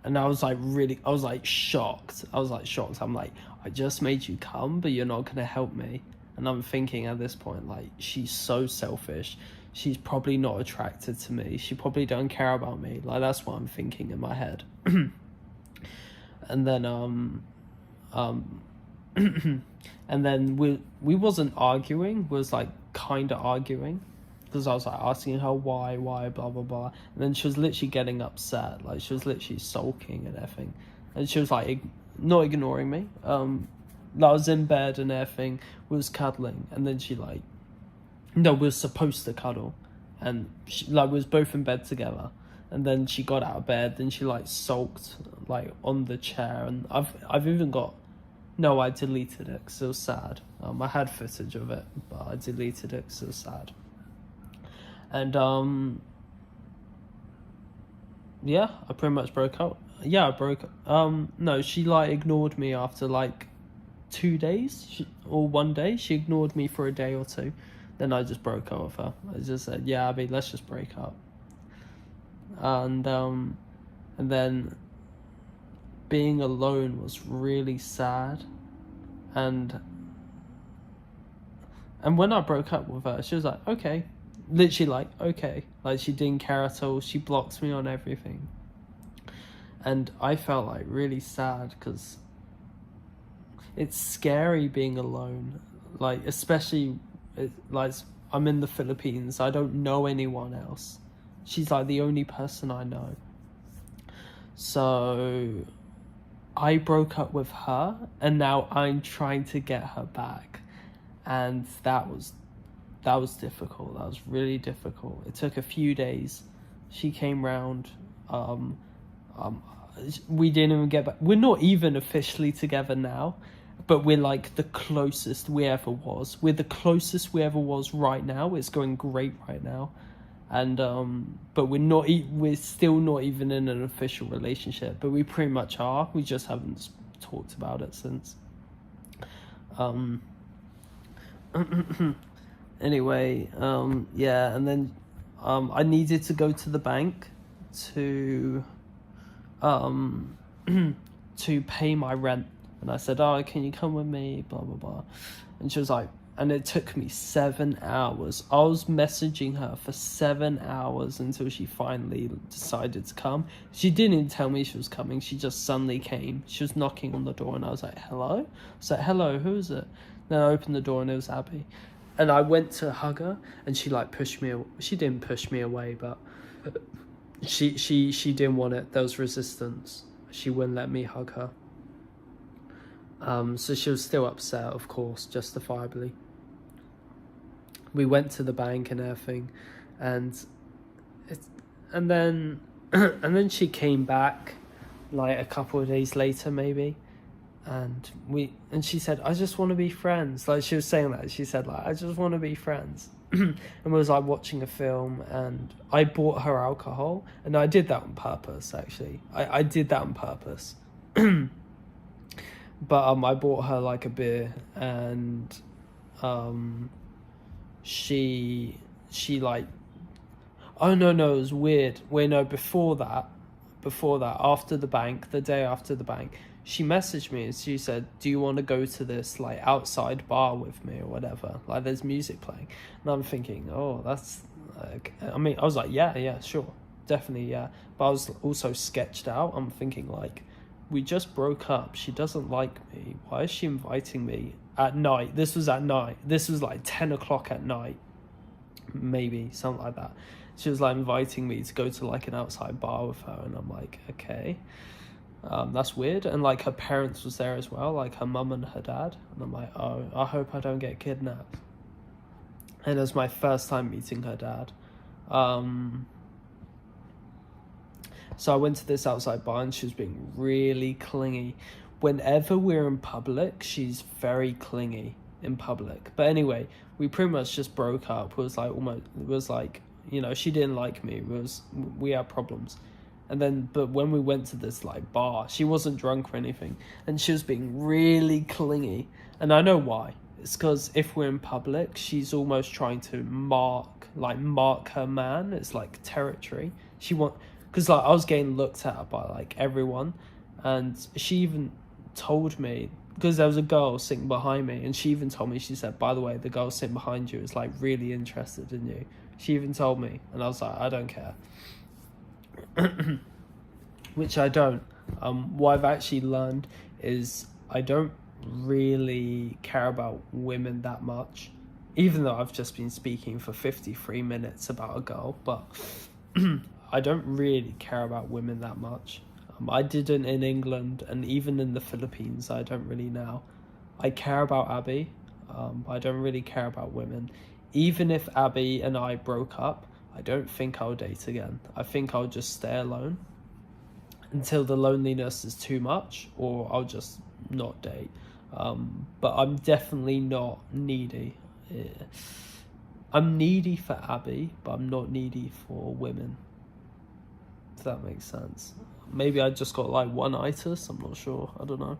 And I was like shocked. I'm like, I just made you come, but you're not going to help me. And I'm thinking at this point, like, she's so selfish. She's probably not attracted to me. She probably don't care about me. Like, that's what I'm thinking in my head. And then, and then we wasn't arguing. We was like kind of arguing, because I was like asking her why, blah, blah, blah. And then she was literally getting upset. Like, she was literally sulking and everything. And she was like, not ignoring me. I was in bed and everything. We was cuddling. And then she like, no, we were supposed to cuddle. And she, like, we was both in bed together. And then she got out of bed and she like sulked like on the chair. And I've even got, no, I deleted it because it was sad. I had footage of it, but I deleted it because it was sad. And yeah, I pretty much broke up. Yeah, I broke no, she like ignored me after like 2 days or 1 day. She ignored me for a day or two. Then I just broke up with her. I just said, yeah, Abby, let's just break up. And then being alone was really sad. And when I broke up with her, she was like, okay. Literally like, okay. Like, she didn't care at all. She blocked me on everything. And I felt like really sad, because it's scary being alone. Like, especially, like, I'm in the Philippines. I don't know anyone else. She's like the only person I know. So I broke up with her, and now I'm trying to get her back. And that was difficult. That was really difficult. It took a few days, She came round. Um, we didn't even get back. We're not even officially together now, but we're like the closest we ever was. We're the closest we ever was right now. It's going great right now, and but we're still not even in an official relationship. But we pretty much are. We just haven't talked about it since. Anyway, yeah, and then I needed to go to the bank to to pay my rent, and I said, "Oh, can you come with me?" Blah blah blah, and she was like, and it took me 7 hours. I was messaging her for 7 hours until she finally decided to come. She didn't even tell me she was coming. She just suddenly came. She was knocking on the door, and I was like, "Hello?" I was like, "Hello, who is it?" Then I opened the door, and it was Abby. And I went to hug her, and she like pushed me. She didn't push me away, but she didn't want it. There was resistance. She wouldn't let me hug her. So she was still upset, of course, justifiably. We went to the bank and everything, and then and then she came back like a couple of days later, maybe. And she said, "I just want to be friends." Like, she was saying that. She said, like, "I just want to be friends." And we was like watching a film, and I bought her alcohol, and I did that on purpose. Actually, I did that on purpose. But I bought her like a beer, and she like, oh no, it was weird. Wait, no, before that, after the bank, the day after the bank, she messaged me and she said, "Do you want to go to this like outside bar with me or whatever? Like, there's music playing." And I'm thinking, oh, that's like, I mean, I was like, yeah, sure, definitely, yeah. But I was also sketched out. I'm thinking, like, we just broke up. She doesn't like me. Why is she inviting me at night? This was at night. This was like 10 o'clock at night, maybe something like that. She was like inviting me to go to like an outside bar with her, and I'm like, okay. That's weird. And like her parents was there as well, like her mum and her dad, and I'm like, oh, I hope I don't get kidnapped. And it was my first time meeting her dad. So I went to this outside bar, and she was being really clingy. Whenever we're in public, she's very clingy in public. But anyway, we pretty much just broke up. It was like, you know, she didn't like me. We had problems. And then, but when we went to this like bar, she wasn't drunk or anything, and she was being really clingy. And I know why. It's because if we're in public, she's almost trying to mark her man. It's like territory. Because like I was getting looked at by like everyone, and she even told me, because there was a girl sitting behind me, and she even told me, she said, "By the way, the girl sitting behind you is like really interested in you." She even told me, and I was like, I don't care. Which I don't. What I've actually learned is I don't really care about women that much, even though I've just been speaking for 53 minutes about a girl, but I don't really care about women that much. I didn't in England, and even in the Philippines, I don't really now. I care about Abby, but I don't really care about women. Even if Abby and I broke up, I don't think I'll date again. I think I'll just stay alone until the loneliness is too much, or I'll just not date. But I'm definitely not needy. I'm needy for Abby, but I'm not needy for women. If that makes sense. Maybe I just got like one-itis, I'm not sure. I don't know.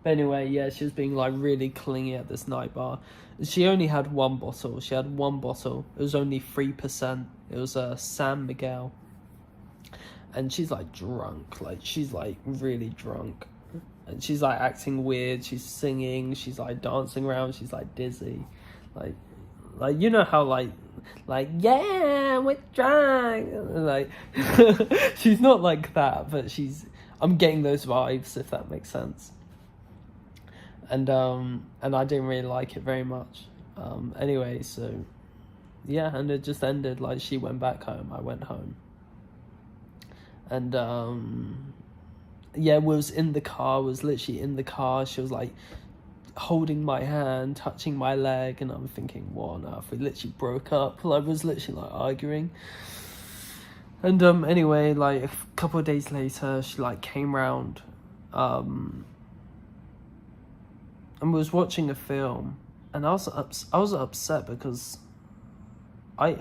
But anyway, yeah, she was being like really clingy at this night bar. She only had one bottle. It was only 3%. It was a San Miguel. And she's like drunk. Like, she's like really drunk. And she's like acting weird. She's singing. She's like dancing around. She's like dizzy. Like you know how like yeah, we're drunk. Like she's not like that, but I'm getting those vibes, if that makes sense. And I didn't really like it very much. Anyway, so yeah, and it just ended like she went back home, I went home. And yeah, was literally in the car. She was like, holding my hand, touching my leg, and I'm thinking, what on earth? We literally broke up. I was literally like arguing. And anyway, like a couple of days later, she like came round, and was watching a film, and I was upset because I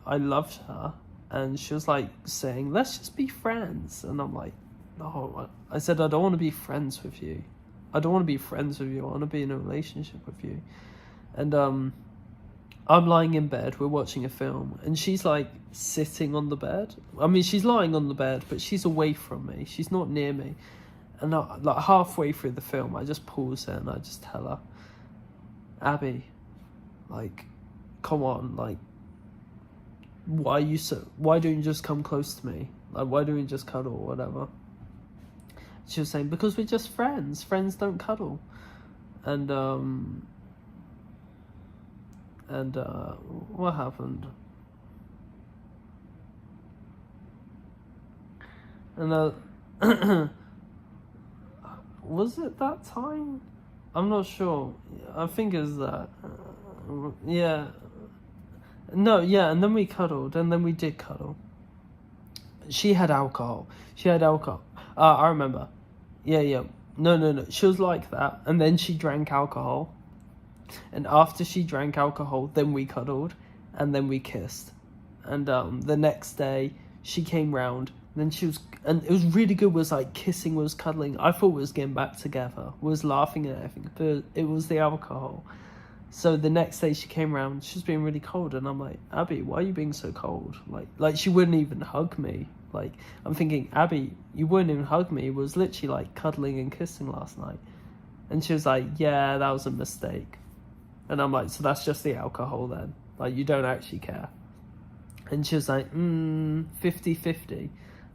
loved her, and she was like saying, let's just be friends, and I'm like, no. I said, I don't want to be friends with you. I don't want to be friends with you. I want to be in a relationship with you. And I'm lying in bed, we're watching a film, and she's like sitting on the bed. I mean, she's lying on the bed, but she's away from me. She's not near me. And like halfway through the film, I just pause her and I just tell her, Abby, like, come on, like, why don't you just come close to me? Like, why don't we just cuddle or whatever? She was saying, because we're just friends. Friends don't cuddle. And what happened? And was it that time? I'm not sure. I think it was that. Yeah. No, yeah, and then we cuddled, and then we did cuddle. She had alcohol. I remember. Yeah. No. She was like that, and then she drank alcohol. And after she drank alcohol, then we cuddled, and then we kissed. And the next day, she came round, and it was really good, was like kissing, was cuddling. I thought we was getting back together, was laughing and everything, but it was the alcohol. So the next day she came round, she was being really cold, and I'm like, Abby, why are you being so cold? Like she wouldn't even hug me. Like, I'm thinking, Abby, you wouldn't even hug me. It was literally like cuddling and kissing last night. And she was like, yeah, that was a mistake. And I'm like, so that's just the alcohol then? Like, you don't actually care? And she was like, 50-50.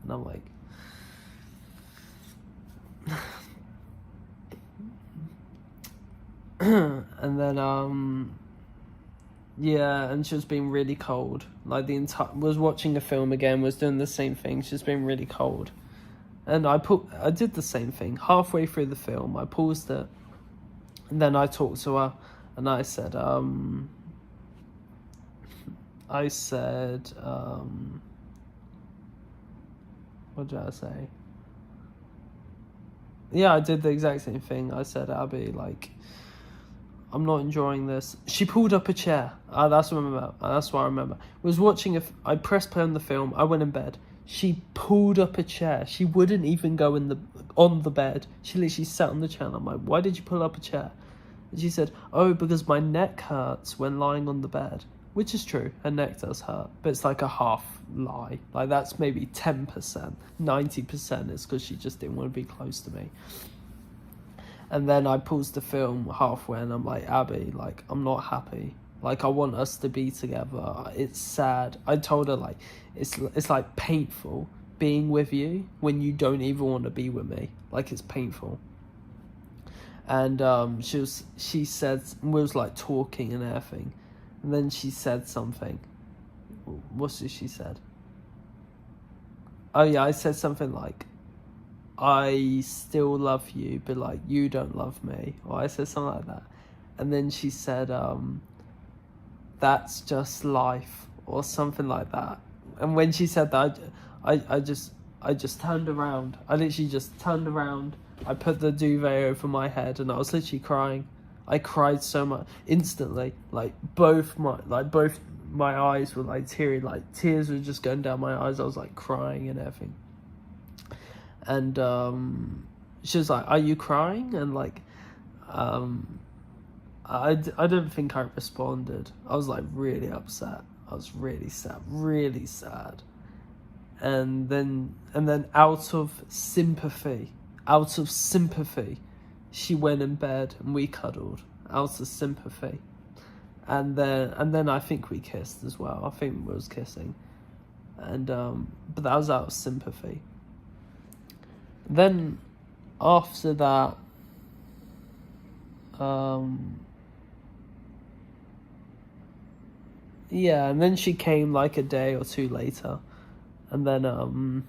And I'm like, and then, yeah, and she was being really cold. Like, was watching a film again, was doing the same thing. She was being really cold. And I did the same thing. Halfway through the film, I paused it. And then I talked to her, and I said, what did I say? Yeah, I did the exact same thing. I said, Abby, like, I'm not enjoying this. She pulled up a chair. That's what I remember. Was watching I pressed play on the film. I went in bed. She pulled up a chair. She wouldn't even go on the bed. She literally sat on the chair. And I'm like, why did you pull up a chair? And she said, oh, because my neck hurts when lying on the bed. Which is true. Her neck does hurt. But it's like a half lie. Like, that's maybe 10%. 90% is because she just didn't want to be close to me. And then I paused the film halfway, and I'm like, Abby, like, I'm not happy. Like, I want us to be together. It's sad. I told her, like, it's like painful being with you when you don't even want to be with me. Like, it's painful. And she said, we was like talking and everything. And then she said something. What did she said? Oh yeah, I said something like, I still love you, but like, you don't love me. Or I said something like that. And then she said, that's just life, or something like that. And when she said that, I just turned around. I literally just turned around. I put the duvet over my head, and I was literally crying. I cried so much instantly. Like, both my eyes were like teary. Like, tears were just going down my eyes. I was like crying and everything. And she was like, are you crying? And like, I don't think I responded. I was like really upset. I was really sad. And then out of sympathy, she went in bed and we cuddled out of sympathy. And then I think we kissed as well. I think we was kissing. And but that was out of sympathy. Then after that, yeah, and then she came like a day or two later, and then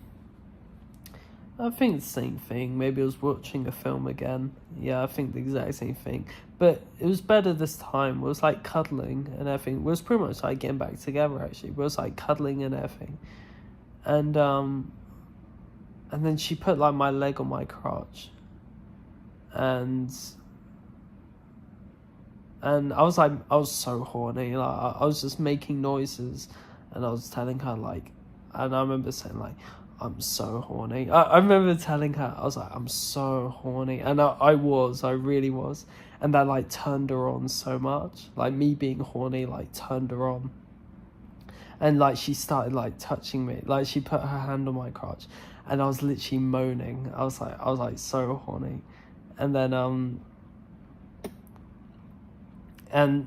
I think the same thing. Maybe I was watching a film again. Yeah, I think the exact same thing. But it was better this time. It was like cuddling and everything. It was pretty much like getting back together actually. It was like cuddling and everything. And then she put like my leg on my crotch. And I was so horny. Like I was just making noises, and I was telling her like, and I remember saying like, I'm so horny. I remember telling her, I was like, I'm so horny. And I really was. And that like turned her on so much. Like me being horny like turned her on. And like she started like touching me. Like she put her hand on my crotch, and I was literally moaning. I was like so horny. And then and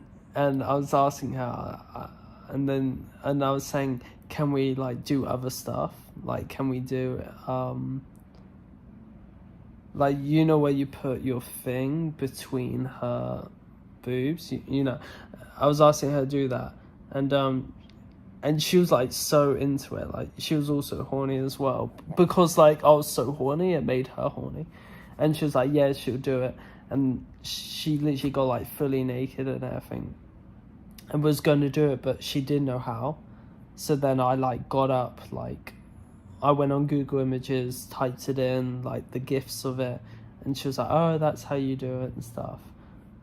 I was asking her, and I was saying, can we like do other stuff? Like, can we do like, you know, where you put your thing between her boobs, you know, I was asking her to do that, and she was like so into it. Like she was also horny as well, because like I was so horny, it made her horny, and she was like, yeah, she'll do it. And she literally got like fully naked and everything, and was going to do it, but she didn't know how. So then I like got up, like I went on Google Images, typed it in, like the gifs of it, and she was like, oh, that's how you do it and stuff.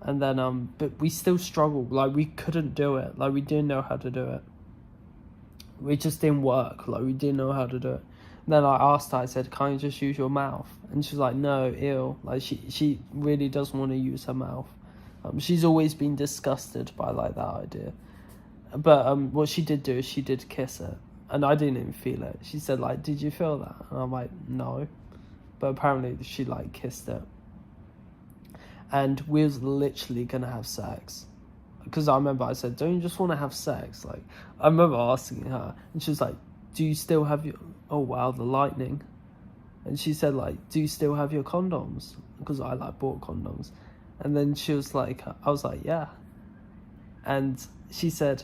And then but we still struggled. Like we couldn't do it. Like we didn't know how to do it. We just didn't work. Like we didn't know how to do it. And then I asked her, I said, can't you just use your mouth? And she was like, no, ew. Like she really doesn't want to use her mouth. She's always been disgusted by like that idea. But what she did do is she did kiss it, and I didn't even feel it. She said like, did you feel that? And I'm like, no. But apparently she like kissed it. And we was literally gonna have sex. Because I remember I said, don't you just want to have sex? Like, I remember asking her, and she was like, do you still have your... Oh, wow, the lightning. And she said, like, do you still have your condoms? Because I, like, bought condoms. And then she was like... I was like, yeah. And she said...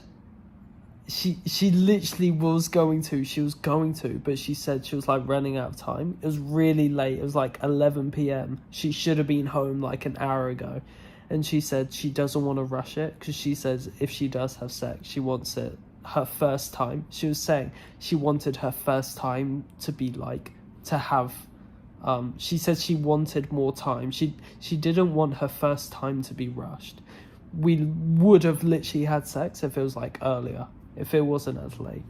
She literally was going to. She was going to. But she said she was, like, running out of time. It was really late. It was, like, 11 p.m. She should have been home, like, an hour ago. And she said she doesn't want to rush it, because she says if she does have sex, she wants it her first time. She was saying she wanted her first time to be like, to have, she said she wanted more time. She didn't want her first time to be rushed. We would have literally had sex if it was like earlier, if it wasn't as late.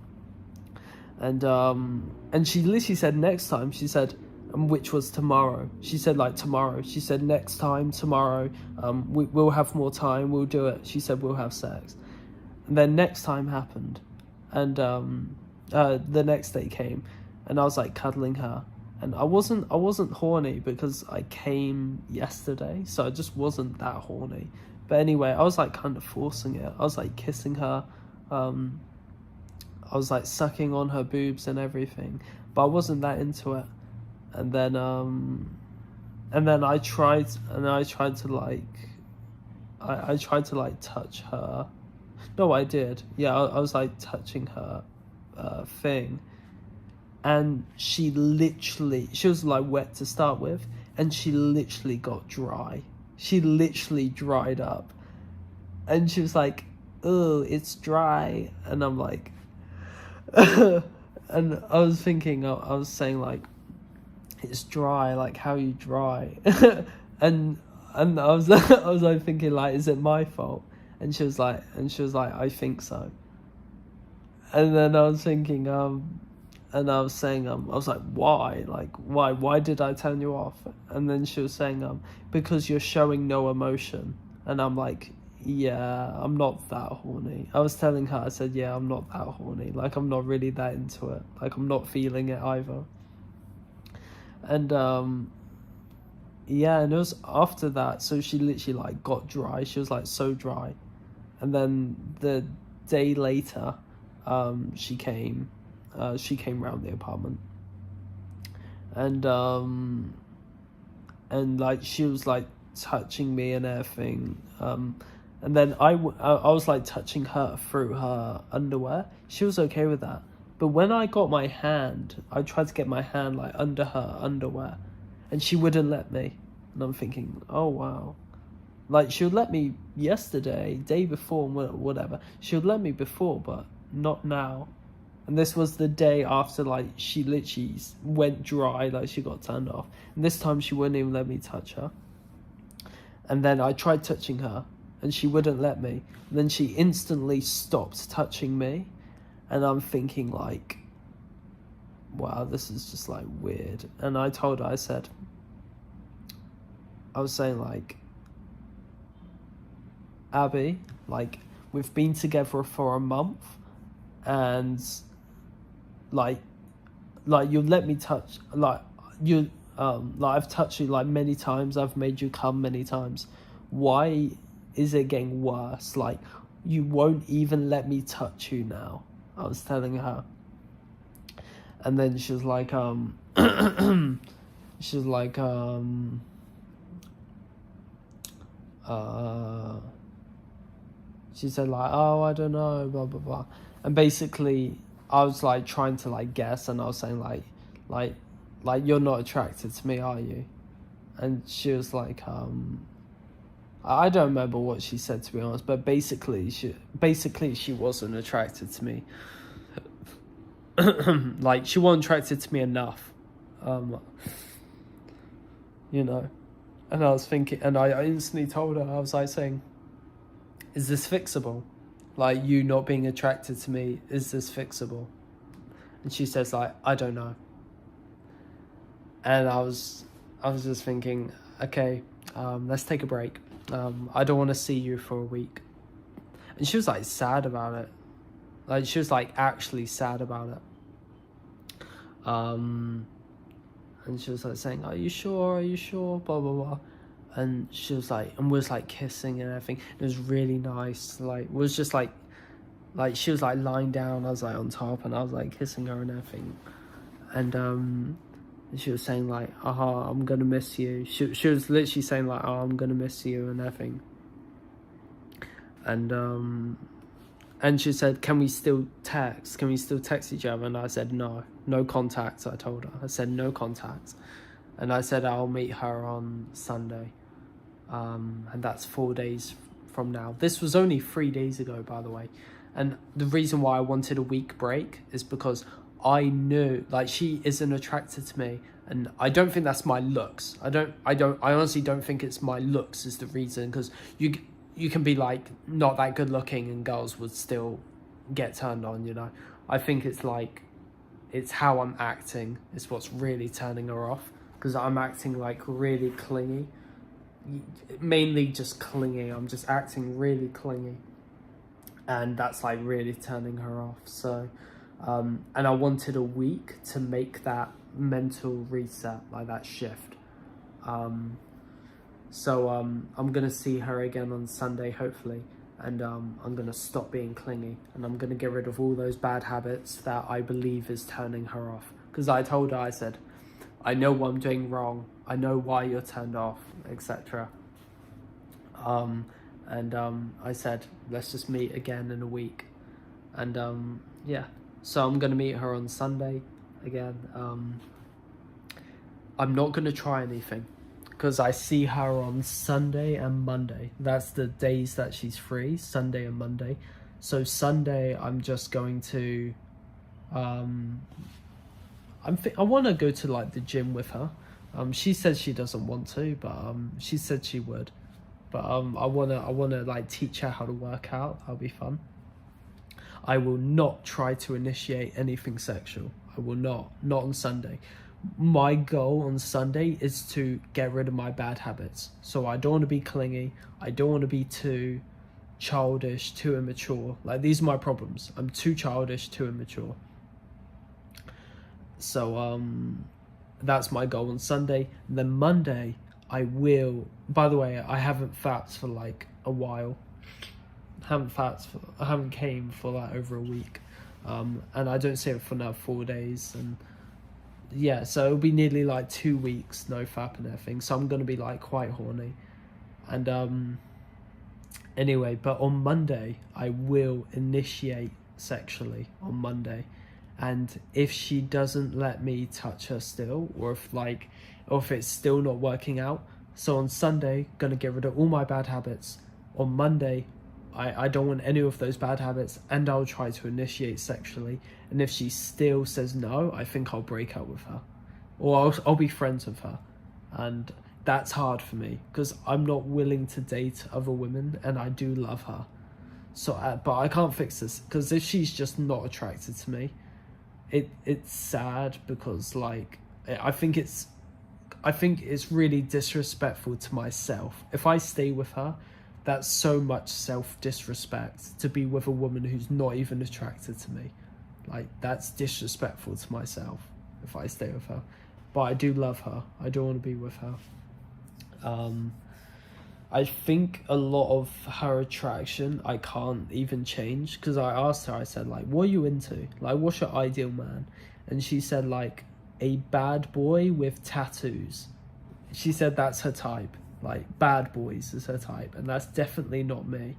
And she literally said next time, she said, which was tomorrow. She said like tomorrow. She said next time, tomorrow, we'll have more time, we'll do it. She said we'll have sex. And then next time happened, and the next day came, and I was like cuddling her, and I wasn't horny because I came yesterday, so I just wasn't that horny. But anyway, I was like kind of forcing it. I was like kissing her, I was like sucking on her boobs and everything, but I wasn't that into it. And then I tried to like, I tried to like touch her. No, I did. Yeah, I was like touching her thing, and she was like wet to start with, and she literally got dry. She literally dried up, and she was like, "Oh, it's dry," and I'm like, and I was thinking, I was saying like, it's dry, like how you dry, and I was like thinking like, is it my fault? And she was like, I think so. And then I was thinking, and I was saying, I was like, why? Like, why did I turn you off? And then she was saying, because you're showing no emotion. And I'm like, yeah, I'm not that horny. I was telling her, I said, yeah, I'm not that horny. Like, I'm not really that into it. Like, I'm not feeling it either. And, yeah, and it was after that, so she literally, like, got dry. She was, like, so dry. And then the day later, she came round the apartment. And like, she was, like, touching me and everything. And then I was, like, touching her through her underwear. She was okay with that. But when I got my hand, I tried to get my hand like under her underwear, and she wouldn't let me. And I'm thinking, oh wow. Like, she would let me yesterday, day before, whatever. She would let me before, but not now. And this was the day after, like, she literally went dry, like, she got turned off. And this time, she wouldn't even let me touch her. And then I tried touching her, and she wouldn't let me. And then she instantly stopped touching me. And I'm thinking, like, wow, this is just, like, weird. And I told her, I was saying, like, Abby, like, we've been together for a month, and like you let me touch, like I've touched you like many times, I've made you come many times. Why is it getting worse? Like, you won't even let me touch you now, I was telling her. And then she was like she was like she said, like, oh, I don't know, blah, blah, blah. And basically, I was, like, trying to, like, guess. And I was saying, like, you're not attracted to me, are you? And she was like, I don't remember what she said, to be honest. But basically, she wasn't attracted to me. Like, she wasn't attracted to me enough. You know. And I was thinking, and I instantly told her, I was, like, saying, is this fixable? Like, you not being attracted to me, is this fixable? And she says, like, I don't know. And I was just thinking, okay, let's take a break. I don't want to see you for a week. And she was, like, sad about it. Like, she was, like, actually sad about it. And she was, like, saying, are you sure? Blah, blah, blah. And she was like, and was like kissing and everything. It was really nice. Like, it was just like she was like lying down. I was like on top, and I was like kissing her and everything. And she was saying like, I'm gonna miss you. She was literally saying like, oh, I'm gonna miss you and everything. And she said, can we still text? Can we still text each other? And I said, no contact. I told her. I said no contact. And I said I'll meet her on Sunday. And that's 4 days from now. This was only 3 days ago, by the way. And the reason why I wanted a week break is because I knew, like, she isn't attracted to me. And I don't think that's my looks. I honestly don't think it's my looks is the reason. Because you can be, like, not that good looking and girls would still get turned on, you know. I think it's, like, it's how I'm acting is what's really turning her off. Because I'm acting, like, really clingy. Mainly just clingy. I'm just acting really clingy. And that's, like, really turning her off. So, and I wanted a week to make that mental reset, like that shift. So I'm going to see her again on Sunday, hopefully. And I'm going to stop being clingy. And I'm going to get rid of all those bad habits that I believe is turning her off. Because I told her, I said, I know what I'm doing wrong. I know why you're turned off, etc. I said, let's just meet again in a week. And yeah, so I'm going to meet her on Sunday again. I'm not going to try anything because I see her on Sunday and Monday. That's the days that she's free, Sunday and Monday. So Sunday, I'm just going to... I want to go to, like, the gym with her. She said she doesn't want to, but she said she would. But I wanna like teach her how to work out. That'll be fun. I will not try to initiate anything sexual. I will not on Sunday. My goal on Sunday is to get rid of my bad habits. So I don't want to be clingy. I don't want to be too childish, too immature. Like, these are my problems. I'm too childish, too immature. So that's my goal on Sunday. And then Monday, I will... By the way, I haven't fapped for like a while. I haven't came for like over a week. And I don't see it for now 4 days. And yeah, so it'll be nearly like 2 weeks, no fap and everything. So I'm going to be like quite horny. And anyway, but on Monday, I will initiate sexually on Monday. and if she doesn't let me touch her still, or if it's still not working out, so on Sunday, gonna get rid of all my bad habits. On Monday, I don't want any of those bad habits, and I'll try to initiate sexually. And if she still says no, I think I'll break up with her, or I'll be friends with her. And that's hard for me because I'm not willing to date other women, and I do love her. So, but I can't fix this, because if she's just not attracted to me, it's sad, because like I think it's really disrespectful to myself. If I stay with her, that's so much self-disrespect to be with a woman who's not even attracted to me. Like, that's disrespectful to myself if I stay with her. But I do love her. I do want to be with her. I think a lot of her attraction I can't even change, because I asked her, I said, like, what are you into? Like, what's your ideal man? And she said, like, a bad boy with tattoos. She said that's her type. Like, bad boys is her type, and that's definitely not me.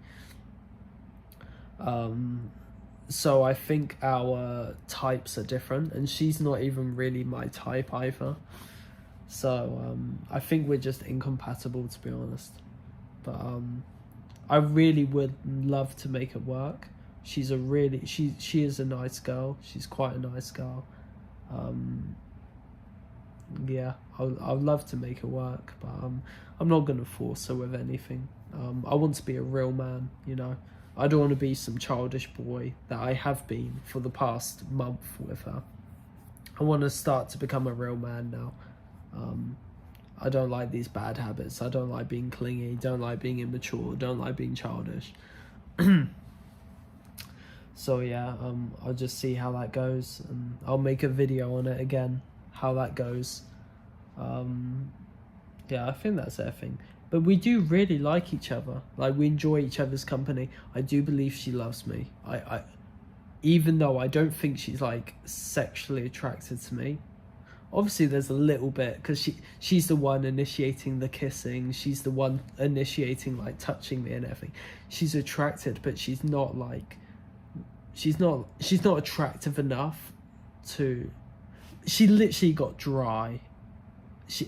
So I think our types are different, and she's not even really my type either. So I think we're just incompatible, to be honest. But I really would love to make it work. She is a nice girl. She's quite a nice girl. Yeah, I'd love to make it work, but I'm not gonna force her with anything. I want to be a real man, you know. I don't want to be some childish boy that I have been for the past month with her. I want to start to become a real man now. I don't like these bad habits. I don't like being clingy, don't like being immature, don't like being childish. So yeah, I'll just see how that goes, and I'll make a video on it again, how that goes. Yeah, I think that's everything. But we do really like each other. Like, we enjoy each other's company. I do believe she loves me. I even though I don't think she's like sexually attracted to me. Obviously there's a little bit, because she's the one initiating the kissing. She's the one initiating like touching me and everything. She's attracted, but she's not attractive enough to. She literally got dry.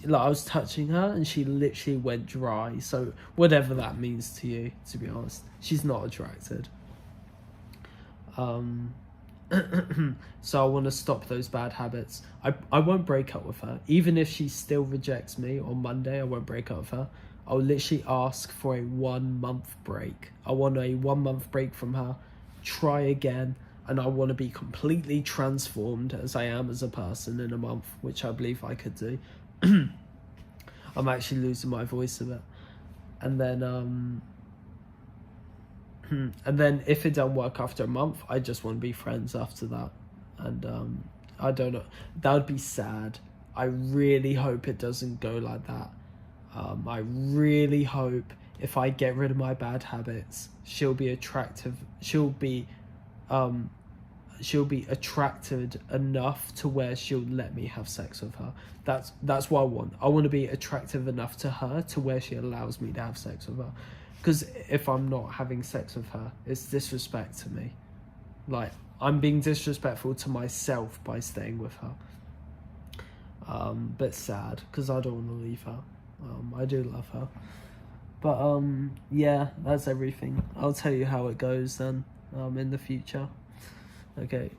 I was touching her and she literally went dry. So whatever that means to you, to be honest, she's not attracted. So I want to stop those bad habits. I won't break up with her. Even if she still rejects me on Monday, I won't break up with her. I'll literally ask for a 1 month break. I want a 1 month break from her, try again, and I want to be completely transformed as I am as a person in a month, which I believe I could do. I'm actually losing my voice a bit. And then if it don't work after a month, I just want to be friends after that. And I don't know, that would be sad. I really hope it doesn't go like that. I really hope if I get rid of my bad habits, she'll be attractive. She'll be attracted enough to where she'll let me have sex with her. That's what I want. I want to be attractive enough to her to where she allows me to have sex with her. Because if I'm not having sex with her, it's disrespect to me. Like, I'm being disrespectful to myself by staying with her. But sad, because I don't want to leave her. I do love her. But yeah, that's everything. I'll tell you how it goes then in the future. Okay.